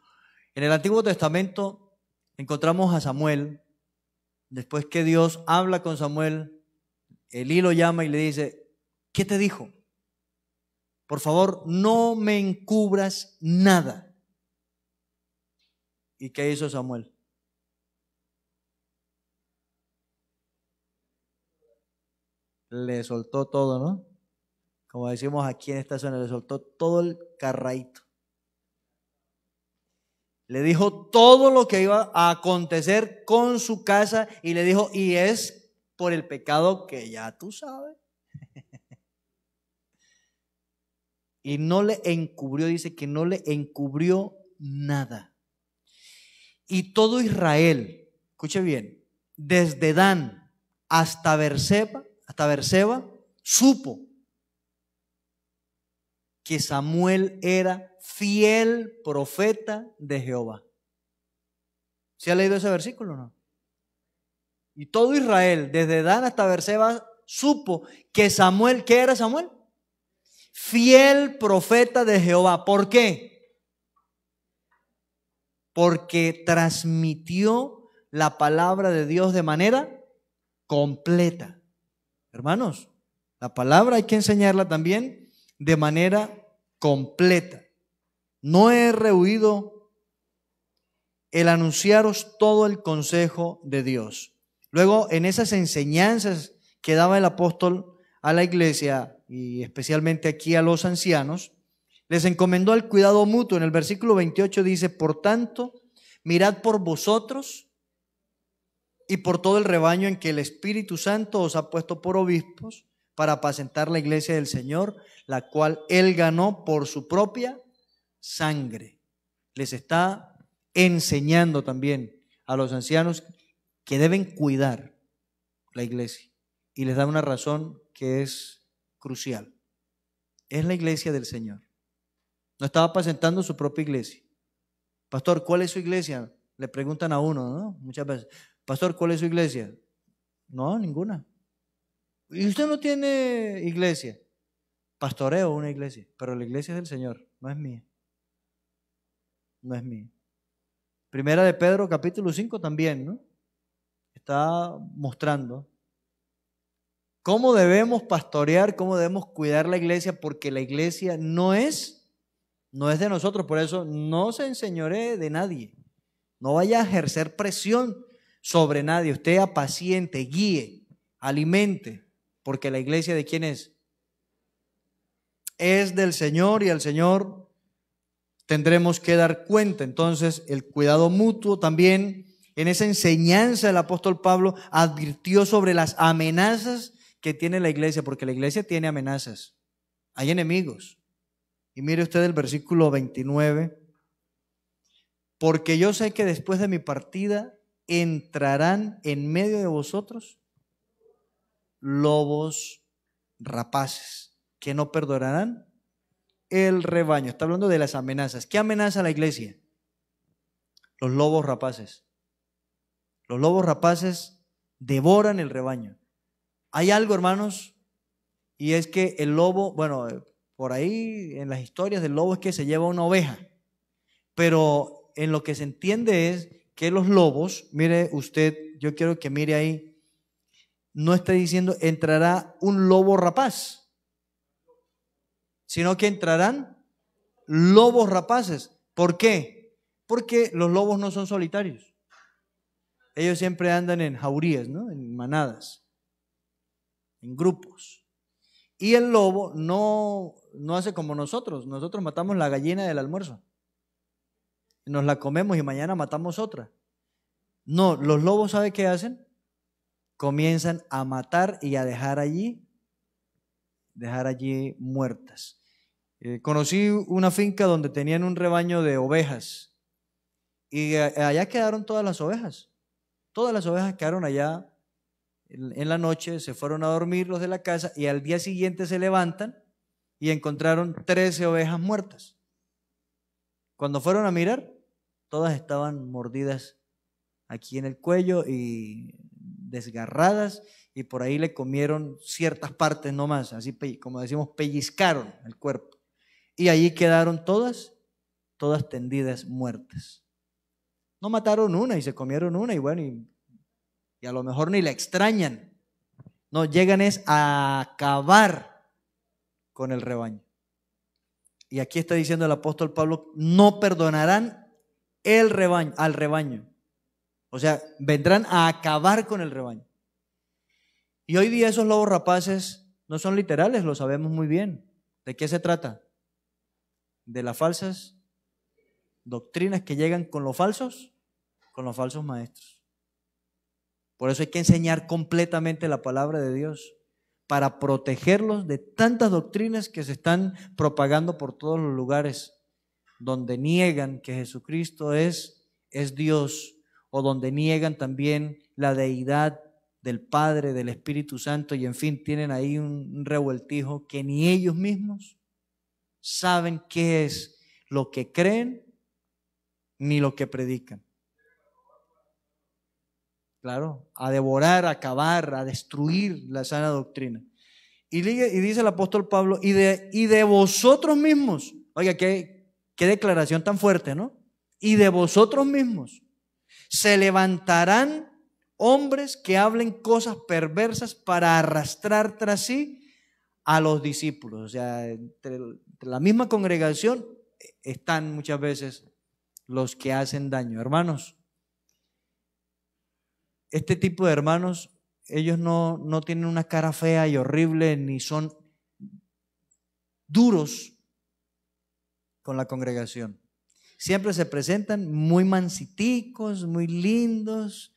En el Antiguo Testamento encontramos a Samuel. Después que Dios habla con Samuel, Elí lo llama y le dice, ¿qué te dijo? Por favor, no me encubras nada. ¿Y qué hizo Samuel? Le soltó todo, ¿no? Como decimos aquí en esta zona, le soltó todo el carraíto. Le dijo todo lo que iba a acontecer con su casa y le dijo, y es por el pecado que ya tú sabes. Y no le encubrió, dice que no le encubrió nada. Y todo Israel, escuche bien, desde Dan hasta Berseba, supo que Samuel era fiel profeta de Jehová. ¿Se ha leído ese versículo o no? Y todo Israel, desde Dan hasta Berseba, supo que Samuel, ¿qué era Samuel? Fiel profeta de Jehová. ¿Por qué? Porque transmitió la palabra de Dios de manera completa. Hermanos, la palabra hay que enseñarla también de manera completa. No he rehuido el anunciaros todo el consejo de Dios. Luego, en esas enseñanzas que daba el apóstol a la iglesia, y especialmente aquí a los ancianos, les encomendó el cuidado mutuo. En el versículo 28 dice, por tanto, mirad por vosotros y por todo el rebaño en que el Espíritu Santo os ha puesto por obispos para apacentar la iglesia del Señor, la cual Él ganó por su propia sangre. Les está enseñando también a los ancianos que deben cuidar la iglesia, y les da una razón que es crucial. Es la iglesia del Señor. No estaba apacentando su propia iglesia. Pastor, ¿cuál es su iglesia? Le preguntan a uno, ¿no? Muchas veces. Pastor, ¿cuál es su iglesia? No, ninguna. ¿Y usted no tiene iglesia? Pastoreo una iglesia, pero la iglesia es del Señor, no es mía. No es mía. Primera de Pedro, capítulo 5 también, ¿no? Está mostrando cómo debemos pastorear, cómo debemos cuidar la iglesia, porque la iglesia no es de nosotros. Por eso no se enseñoree de nadie. No vaya a ejercer presión sobre nadie. Usted apaciente, guíe, alimente, porque la iglesia ¿de quién es? Es del Señor, y al Señor tendremos que dar cuenta. Entonces, el cuidado mutuo también. En esa enseñanza el apóstol Pablo advirtió sobre las amenazas que tiene la iglesia, porque la iglesia tiene amenazas, hay enemigos. Y mire usted el versículo 29, porque yo sé que después de mi partida entrarán en medio de vosotros lobos rapaces, que no perdonarán el rebaño. Está hablando de las amenazas. ¿Qué amenaza a la iglesia? Los lobos rapaces. Los lobos rapaces devoran el rebaño. Hay algo, hermanos, y es que el lobo, bueno, por ahí en las historias del lobo es que se lleva una oveja, pero en lo que se entiende es que los lobos, mire usted, yo quiero que mire ahí, no está diciendo entrará un lobo rapaz, sino que entrarán lobos rapaces. ¿Por qué? Porque los lobos no son solitarios. Ellos siempre andan en jaurías, ¿no? En manadas, en grupos. Y el lobo no hace como nosotros. Nosotros matamos la gallina del almuerzo, nos la comemos y mañana matamos otra. No, los lobos, ¿sabe qué hacen? Comienzan a matar y a dejar allí muertas. Conocí una finca donde tenían un rebaño de ovejas, y allá quedaron todas las ovejas. Todas las ovejas quedaron allá. En la noche se fueron a dormir los de la casa, y al día siguiente se levantan y encontraron 13 ovejas muertas. Cuando fueron a mirar, todas estaban mordidas aquí en el cuello y desgarradas, y por ahí le comieron ciertas partes nomás, así como decimos, pellizcaron el cuerpo. Y allí quedaron todas tendidas muertas. No mataron una y se comieron una y bueno, y a lo mejor ni la extrañan. No, llegan es a acabar con el rebaño. Y aquí está diciendo el apóstol Pablo, no perdonarán al rebaño. O sea, vendrán a acabar con el rebaño. Y hoy día esos lobos rapaces no son literales, lo sabemos muy bien. ¿De qué se trata? De las falsas doctrinas que llegan con los falsos maestros. Por eso hay que enseñar completamente la palabra de Dios para protegerlos de tantas doctrinas que se están propagando por todos los lugares, donde niegan que Jesucristo es Dios, o donde niegan también la deidad del Padre, del Espíritu Santo, y en fin, tienen ahí un revueltijo que ni ellos mismos saben qué es lo que creen ni lo que predican. Claro, a devorar, a acabar, a destruir la sana doctrina. Y dice el apóstol Pablo, y de vosotros mismos, oiga, qué declaración tan fuerte, ¿no? Y de vosotros mismos se levantarán hombres que hablen cosas perversas para arrastrar tras sí a los discípulos. O sea, entre la misma congregación están muchas veces los que hacen daño. Hermanos, este tipo de hermanos, ellos no tienen una cara fea y horrible, ni son duros con la congregación. Siempre se presentan muy mansiticos, muy lindos,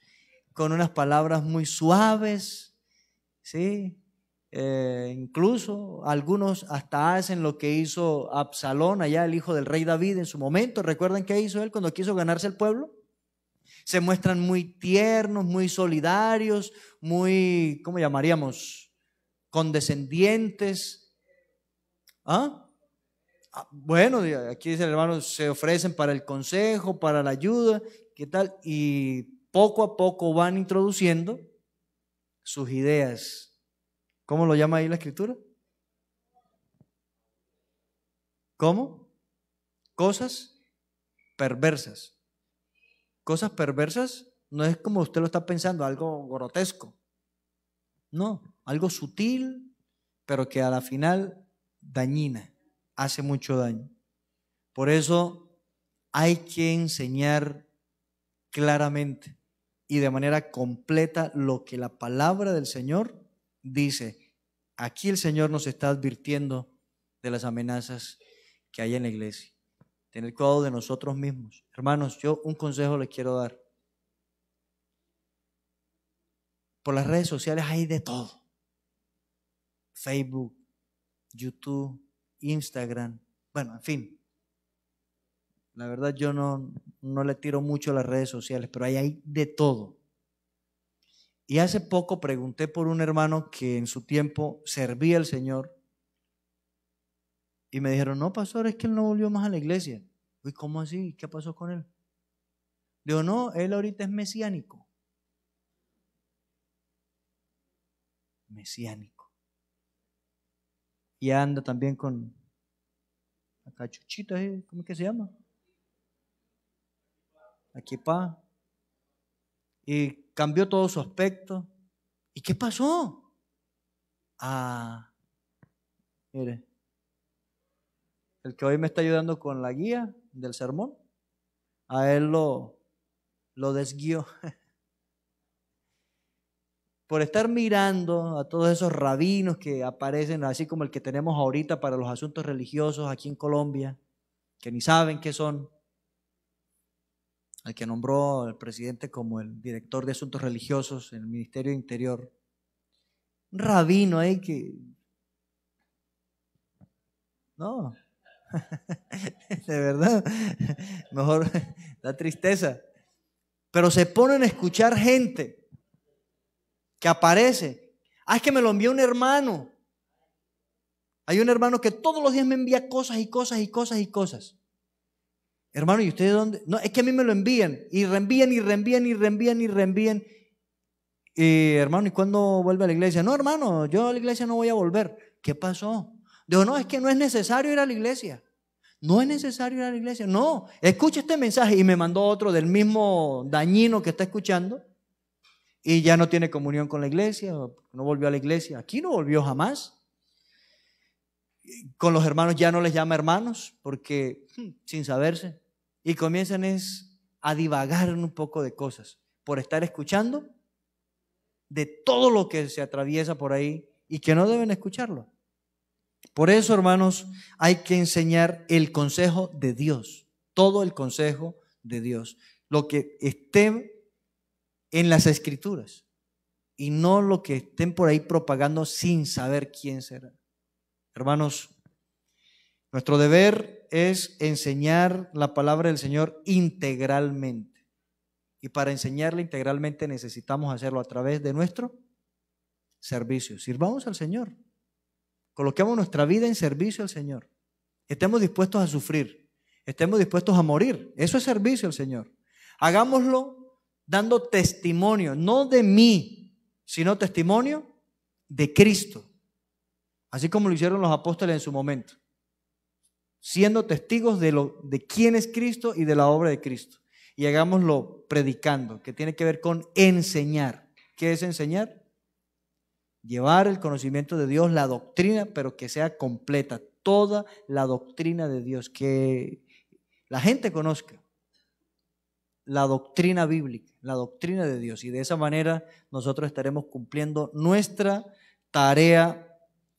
con unas palabras muy suaves, ¿sí? Incluso algunos hasta hacen lo que hizo Absalón, allá el hijo del rey David en su momento. ¿Recuerdan qué hizo él cuando quiso ganarse el pueblo? Se muestran muy tiernos, muy solidarios, muy, ¿cómo llamaríamos? Condescendientes. Bueno, aquí dice el hermano, se ofrecen para el consejo, para la ayuda, ¿qué tal? Y poco a poco van introduciendo sus ideas. ¿Cómo lo llama ahí la escritura? ¿Cómo? Cosas perversas. Cosas perversas no es como usted lo está pensando, algo grotesco. No, algo sutil, pero que a la final dañina, hace mucho daño. Por eso hay que enseñar claramente y de manera completa lo que la palabra del Señor dice. Aquí el Señor nos está advirtiendo de las amenazas que hay en la iglesia. Tener cuidado de nosotros mismos. Hermanos, yo un consejo les quiero dar. Por las redes sociales hay de todo. Facebook, YouTube, Instagram, bueno, en fin. La verdad yo no le tiro mucho a las redes sociales, pero ahí hay de todo. Y hace poco pregunté por un hermano que en su tiempo servía al Señor y me dijeron, no, pastor, es que él no volvió más a la iglesia. Uy, ¿cómo así? ¿Qué pasó con él? Digo, no, él ahorita es mesiánico. Mesiánico. Y anda también con la cachuchita, ¿cómo es que se llama? Equipada. Y cambió todo su aspecto. ¿Y qué pasó? Mire, el que hoy me está ayudando con la guía del sermón, a él lo desguió. Por estar mirando a todos esos rabinos que aparecen, así como el que tenemos ahorita para los asuntos religiosos aquí en Colombia, que ni saben qué son, al que nombró el presidente como el director de asuntos religiosos en el Ministerio de Interior. Un rabino ahí que... No, de verdad, mejor da tristeza. Pero se ponen a escuchar gente que aparece. Es que me lo envió un hermano. Hay un hermano que todos los días me envía cosas y cosas y cosas y cosas. Hermano, ¿y ustedes dónde? No, es que a mí me lo envían y reenvían y reenvían y reenvían y reenvían. Hermano, ¿y cuándo vuelve a la iglesia? No, hermano, yo a la iglesia no voy a volver. ¿Qué pasó? Digo, no, es que no es necesario ir a la iglesia. No es necesario ir a la iglesia. No, escucha este mensaje. Y me mandó otro del mismo dañino que está escuchando. Y ya no tiene comunión con la iglesia, no volvió a la iglesia. Aquí no volvió jamás. Con los hermanos ya no les llama hermanos, porque sin saberse. Y comienzan a divagar un poco de cosas por estar escuchando de todo lo que se atraviesa por ahí y que no deben escucharlo. Por eso, hermanos, hay que enseñar el consejo de Dios, todo el consejo de Dios, lo que esté en las Escrituras y no lo que estén por ahí propagando sin saber quién será. Hermanos, nuestro deber es enseñar la palabra del Señor integralmente. Y para enseñarla integralmente necesitamos hacerlo a través de nuestro servicio. Sirvamos al Señor. Coloquemos nuestra vida en servicio al Señor. Estemos dispuestos a sufrir. Estemos dispuestos a morir. Eso es servicio al Señor. Hagámoslo dando testimonio, no de mí, sino testimonio de Cristo. Así como lo hicieron los apóstoles en su momento. Siendo testigos de quién es Cristo y de la obra de Cristo. Y hagámoslo predicando, que tiene que ver con enseñar. ¿Qué es enseñar? Llevar el conocimiento de Dios, la doctrina, pero que sea completa. Toda la doctrina de Dios, que la gente conozca la doctrina bíblica, la doctrina de Dios. Y de esa manera nosotros estaremos cumpliendo nuestra tarea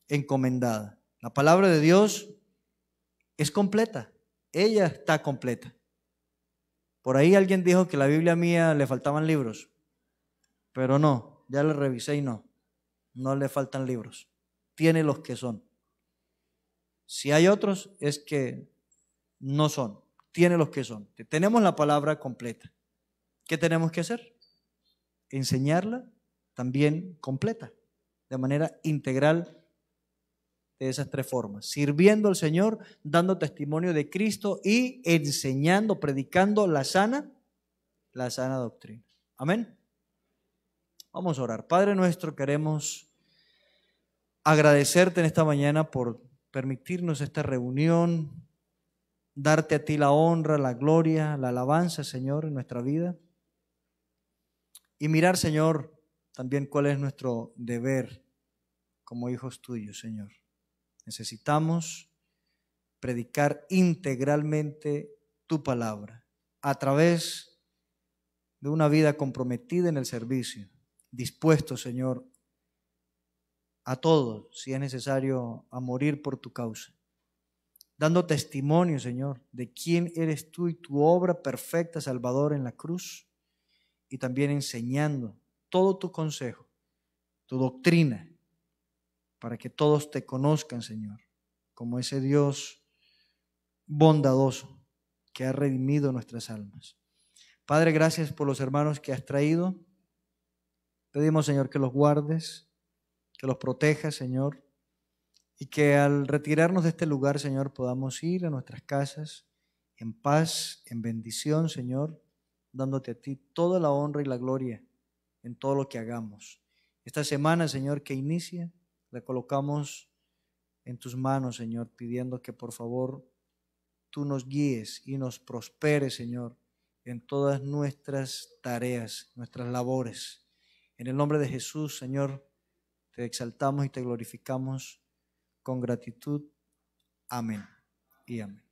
encomendada. La palabra de Dios es completa, ella está completa. Por ahí alguien dijo que la Biblia mía le faltaban libros, pero no, ya la revisé y no le faltan libros, tiene los que son. Si hay otros es que no son, tiene los que son. Tenemos la palabra completa. ¿Qué tenemos que hacer? Enseñarla también completa, de manera integral, de esas tres formas: sirviendo al Señor, dando testimonio de Cristo y enseñando, predicando la sana doctrina. Amén. Vamos a orar. Padre nuestro, queremos agradecerte en esta mañana por permitirnos esta reunión, darte a ti la honra, la gloria, la alabanza, Señor, en nuestra vida. Y mirar, Señor, también cuál es nuestro deber como hijos tuyos, Señor. Necesitamos predicar integralmente tu palabra a través de una vida comprometida en el servicio, dispuesto, Señor, a todo, si es necesario, a morir por tu causa, dando testimonio, Señor, de quién eres tú y tu obra perfecta, Salvador, en la cruz, y también enseñando todo tu consejo, tu doctrina, para que todos te conozcan, Señor, como ese Dios bondadoso que ha redimido nuestras almas. Padre, gracias por los hermanos que has traído. Pedimos, Señor, que los guardes, que los protejas, Señor, y que al retirarnos de este lugar, Señor, podamos ir a nuestras casas en paz, en bendición, Señor, dándote a ti toda la honra y la gloria en todo lo que hagamos. Esta semana, Señor, que inicia, la colocamos en tus manos, Señor, pidiendo que por favor tú nos guíes y nos prosperes, Señor, en todas nuestras tareas, nuestras labores. En el nombre de Jesús, Señor, te exaltamos y te glorificamos con gratitud. Amén y amén.